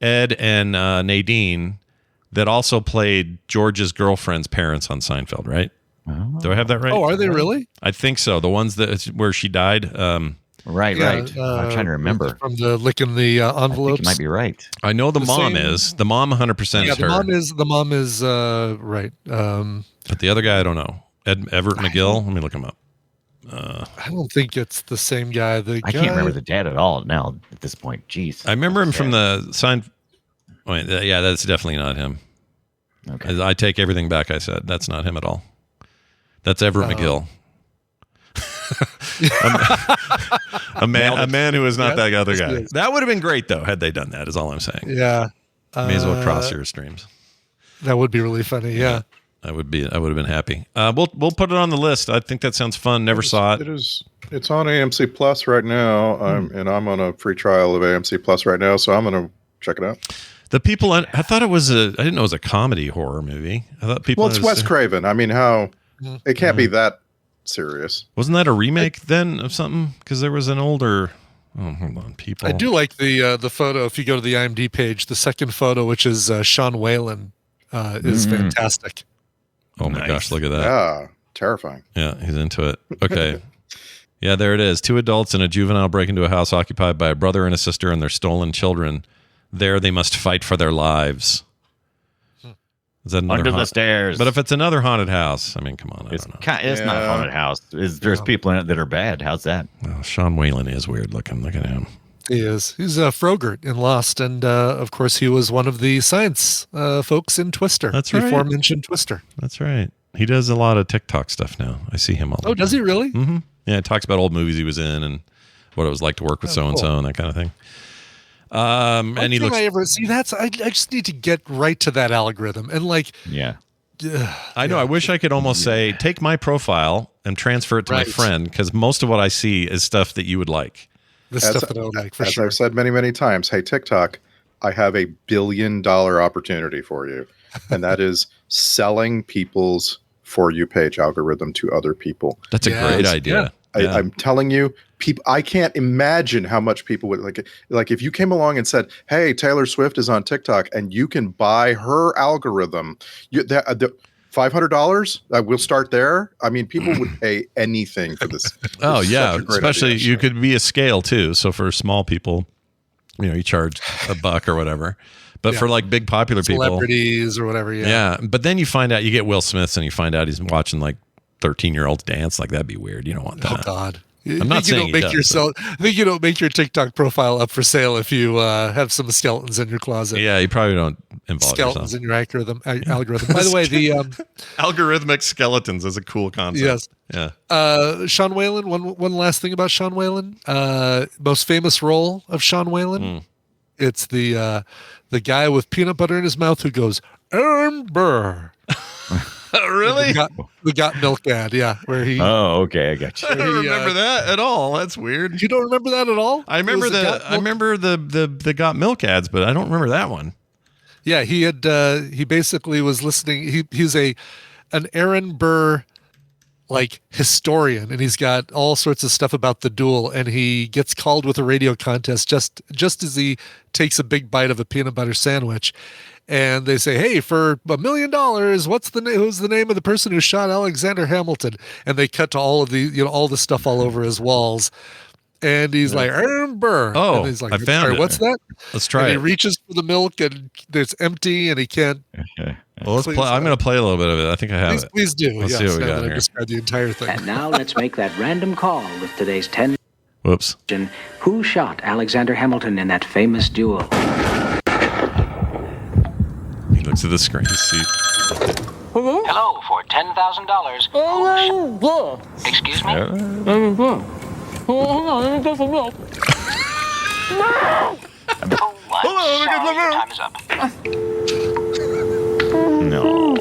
Ed and Nadine that also played George's girlfriend's parents on Seinfeld, right? Oh. Do I have that right? Oh, are they really? I think so. The ones that where she died. Right. I'm trying to remember. From the licking the envelopes. I think you might be right. I know the mom is. The mom 100% is her. The mom is right. But the other guy, I don't know. Everett McGill. Let me look him up. I don't think it's the same guy. I can't remember the dad at all now at this point. Jeez. I remember him from the sign. Wait, yeah, that's definitely not him. Okay. I take everything back I said. That's not him at all. That's Everett McGill. a man who is not that other guy. That would have been great though had they done that. Is all I'm saying. Yeah. May as well cross your streams. That would be really funny. Yeah. I would have been happy. We'll put it on the list. I think that sounds fun. Never saw it. It's on AMC Plus right now. I'm on a free trial of AMC Plus right now, so I'm gonna check it out. The People. I thought it was I didn't know it was a comedy horror movie. I thought people. Well, it's Wes Craven. I mean, it can't be that serious. Wasn't that a remake then of something? Because there was an older. Oh, hold on, People. I do like the photo. If you go to the IMDb page, the second photo, which is Sean Whalen, is fantastic. Oh my gosh, look at that. Yeah, terrifying. Yeah, he's into it. Okay. Yeah, there it is. 2 adults and a juvenile break into a house occupied by a brother and a sister and their stolen children. There they must fight for their lives. Is that Under the stairs. But if it's another haunted house, I mean, come on. It's not a haunted house. There's people in it that are bad. How's that? Well, Sean Whalen is weird looking. Look at him. He is. He's Frogurt in Lost, and of course he was one of the science folks in Twister. That's right. Before mentioned Twister. That's right. He does a lot of TikTok stuff now. I see him all the time. Does he really? Mm-hmm. Yeah, he talks about old movies he was in and what it was like to work with so-and-so and that kind of thing. And he looks. I just need to get right to that algorithm and I know. I wish I could almost say, take my profile and transfer it to my friend, because most of what I see is stuff that you would like. Stuff that I would like, for sure. I've said many, many times, hey, TikTok, I have $1 billion opportunity for you. And that is selling people's For You page algorithm to other people. That's a great idea. Yeah. I'm telling you, people. I can't imagine how much people would like if you came along and said, "Hey, Taylor Swift is on TikTok, and you can buy her algorithm." The $500. We'll start there. I mean, people would pay anything for this. Oh yeah, especially you could be a scale too. So for small people, you charge $1 or whatever. But for like big popular celebrities or whatever, yeah. But then you find out you get Will Smith's and you find out he's watching like 13-year-olds dance. Like that'd be weird. You don't want that. Oh God. I'm not saying I think you don't make your TikTok profile up for sale if you have some skeletons in your closet. Yeah, you probably don't involve skeletons yourself. in your algorithm. By the way, the algorithmic skeletons is a cool concept. Yes. Yeah. Sean Whalen. One last thing about Sean Whalen. Most famous role of Sean Whalen. It's the guy with peanut butter in his mouth who goes Burr. Really? The got milk ad, yeah. Where he? Oh, okay, I got you. I don't remember that at all. That's weird. You don't remember that at all? I remember the got milk ads, but I don't remember that one. Yeah, he had. He basically was listening. He's an Aaron Burr historian, and he's got all sorts of stuff about the duel, and he gets called with a radio contest just as he takes a big bite of a peanut butter sandwich. And they say, "Hey, for $1 million, who's the name of the person who shot Alexander Hamilton?" And they cut to all of the, all the stuff all over his walls. And he's like, Aaron Burr. Oh, and he's like, I found it. What's that? Let's try and it. He reaches for the milk and it's empty and he can't. Well, let's play. I'm going to play a little bit of it. I think I have it. Please do. Let's see what we got I here. described the entire thing. And now let's make that random call with today's 10. Whoops. Who shot Alexander Hamilton in that famous duel? He looks at the screen. See. Hello for $10,000. Excuse me? Time is up. No.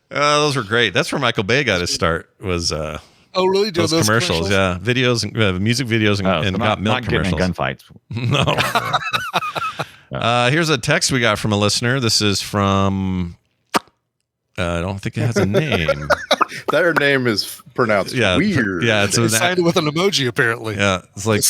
Those were great. That's where Michael Bay got his start. Was oh really? those commercials? Yeah, videos, and music videos, and so got milk not getting in commercials. gunfights. No. Here's a text we got from a listener. This is from. I don't think it has a name. Their name is pronounced weird. Yeah, It's signed with an emoji apparently. Yeah, it's like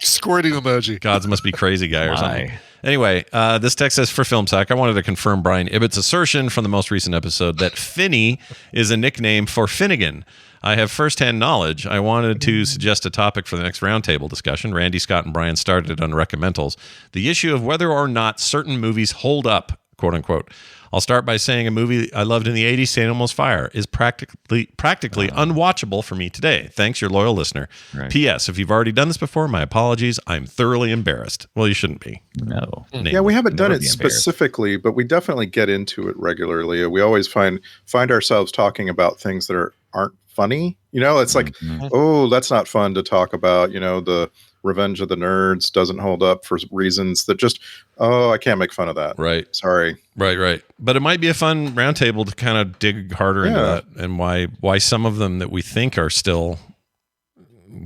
squirting emoji. Gods must be crazy guy or something. Anyway, this text says, for Film Sack, I wanted to confirm Brian Ibbott's assertion from the most recent episode that Finny is a nickname for Finnegan. I have firsthand knowledge. I wanted to suggest a topic for the next roundtable discussion. Randy, Scott, and Brian started on recommendals. The issue of whether or not certain movies hold up, quote unquote. I'll start by saying a movie I loved in the 80s, St. Elmo's Fire, is practically unwatchable for me today. Thanks, your loyal listener. Right. P.S. If you've already done this before, my apologies. I'm thoroughly embarrassed. Well, you shouldn't be. No. Yeah, we haven't done it specifically, but we definitely get into it regularly. We always find ourselves talking about things that aren't funny. You know, it's like, oh, that's not fun to talk about. You know, the Revenge of the Nerds doesn't hold up for reasons that just, I can't make fun of that. Right. Sorry. Right. But it might be a fun roundtable to kind of dig harder into that and why some of them that we think are still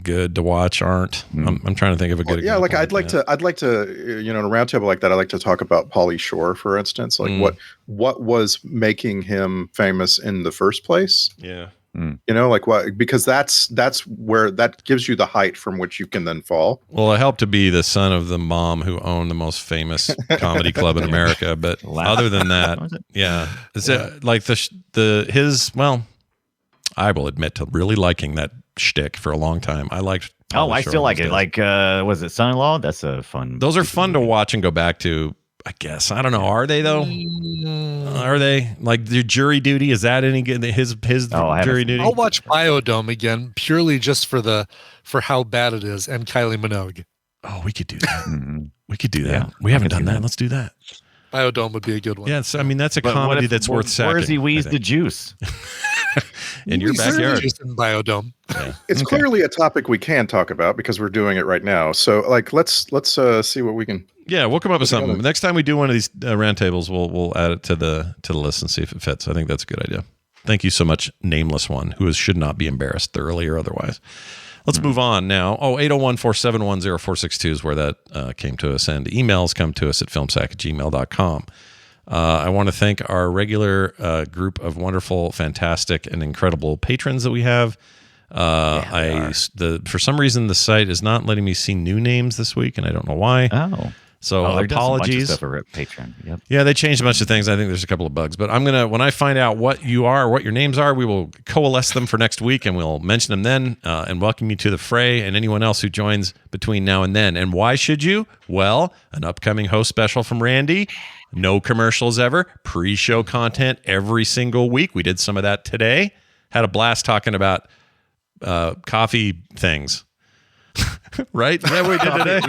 good to watch aren't. I'm trying to think of a good example. Like I'd like to, in a roundtable like that, I'd like to talk about Pauly Shore, for instance. Like what was making him famous in the first place? Yeah. You know, like what? Because that's where that gives you the height from which you can then fall. Well, it helped to be the son of the mom who owned the most famous comedy club in America. But other than that, like his. Well, I will admit to really liking that shtick for a long time. I liked. I still like it. Like, was it Son-in-Law? That's a fun. Those are fun to watch and go back to. I guess I don't know. Are they though? Are they like the Jury Duty? Is that any good? His Jury Duty. I'll watch Biodome again purely just for how bad it is and Kylie Minogue. Oh, we could do that. We could do that. Yeah, we haven't done that. Let's do that. Biodome would be a good one. Yeah, I mean that's a comedy that's worth sacking. Where's he wheeze the juice? In your backyard. In Biodome. Yeah. It's clearly a topic we can talk about because we're doing it right now. So, like, let's see what we can. Yeah, we'll come up with something. Next time we do one of these roundtables, we'll add it to the list and see if it fits. I think that's a good idea. Thank you so much, nameless one, who should not be embarrassed thoroughly or otherwise. Let's move on now. 801-471-0462 is where that came to us, and emails come to us at filmsack@gmail.com. I want to thank our regular group of wonderful, fantastic, and incredible patrons that we have. For some reason the site is not letting me see new names this week, and I don't know why. So apologies. Stuff over at Patreon. Yep. Yeah, they changed a bunch of things. I think there's a couple of bugs, but when I find out what you are, what your names are, we will coalesce them for next week, and we'll mention them then, and welcome you to the fray, and anyone else who joins between now and then. And why should you? Well, an upcoming host special from Randy. No commercials ever. Pre-show content every single week. We did some of that today. Had a blast talking about coffee things. Right? Is that what we did today?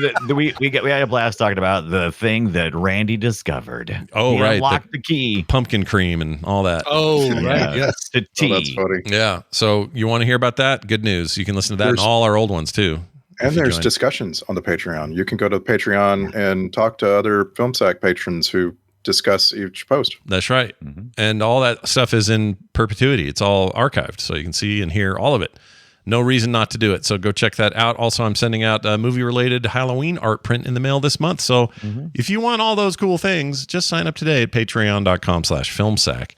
We had a blast talking about the thing that Randy discovered. Oh, he right. Unlocked the key. Pumpkin cream and all that. Oh, right. Yes. The tea. That's funny. Yeah. So you want to hear about that? Good news. You can listen to that and all our old ones too. And there's discussions on the Patreon. You can go to Patreon and talk to other FilmSack patrons who discuss each post. That's right. Mm-hmm. And all that stuff is in perpetuity. It's all archived, so you can see and hear all of it. No reason not to do it. So go check that out. Also, I'm sending out a movie-related Halloween art print in the mail this month. So if you want all those cool things, just sign up today at patreon.com/filmsack.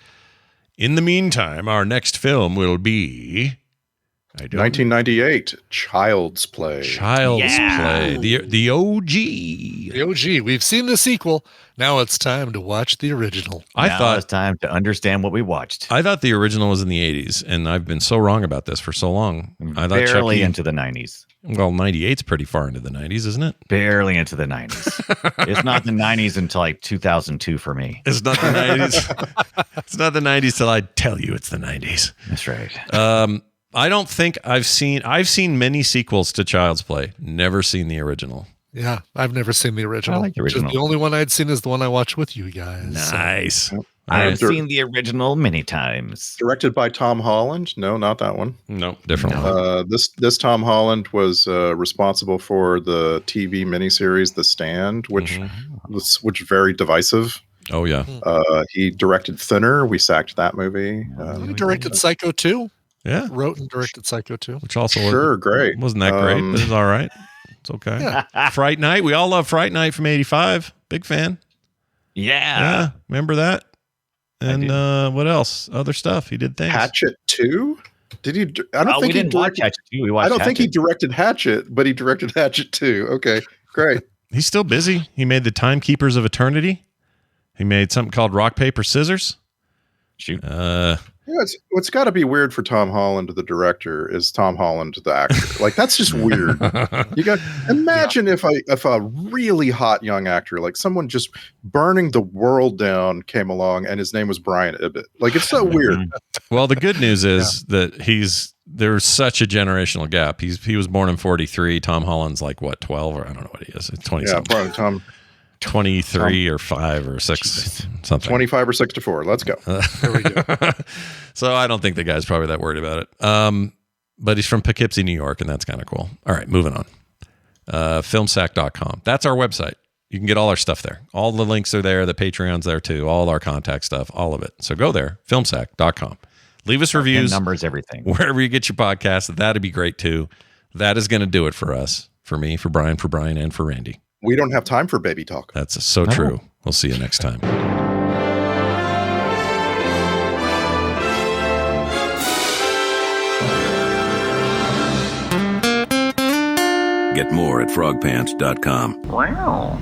In the meantime, our next film will be I do. 1998, Child's Play. Child's Play. The OG. The OG. We've seen the sequel. Now it's time to watch the original. I thought it's time to understand what we watched. I thought the original was in the 80s, and I've been so wrong about this for so long. I thought Barely into the 90s. Well, 98's pretty far into the 90s, isn't it? Barely into the 90s. It's not the 90s until like 2002 for me. It's not the 90s. It's not the 90s till I tell you it's the 90s. That's right. I don't think I've seen many sequels to Child's Play. Never seen the original. Yeah, I've never seen the original. I like the original. The only one I'd seen is the one I watched with you guys. Nice. So. I've seen the original many times. Directed by Tom Holland. No, not that one. No, different one. This Tom Holland was responsible for the TV miniseries The Stand, which was very divisive. Oh yeah. He directed Thinner. We sacked that movie. He directed Psycho 2. Yeah. Wrote and directed Psycho 2. Which also great. Wasn't that great, but it was all right. It's okay. Yeah. Fright Night. We all love Fright Night from 85. Big fan. Yeah. Remember that? And what else? Other stuff. He did things. Hatchet 2? Did he? I don't think we didn't watch Hatchet 2. We watched I don't think he Hatchet. directed Hatchet, but he directed Hatchet 2. Okay, great. He's still busy. He made The Timekeepers of Eternity. He made something called Rock, Paper, Scissors. Shoot. What's got to be weird for Tom Holland, the director, is Tom Holland, the actor. Like, that's just weird. You got imagine if a really hot young actor, like someone just burning the world down, came along and his name was Brian Ibbett. Like, it's so weird. Well, the good news is that there's such a generational gap. He was born in 43. Tom Holland's like what, 12 or I don't know what he is. 20 yeah, something. probably Tom. 23 or 5 or 6 something. 25 or 64. Let's go. There we go. So I don't think the guy's probably that worried about it. But he's from Poughkeepsie, New York, and that's kind of cool. All right, moving on. Filmsack.com. That's our website. You can get all our stuff there. All the links are there. The Patreon's there too. All our contact stuff, all of it. So go there, filmsack.com. Leave us reviews. Numbers, everything. Wherever you get your podcast, that'd be great too. That is going to do it for us, for me, for Brian, and for Randy. We don't have time for baby talk. That's so true. We'll see you next time. Get more at frogpants.com. Wow.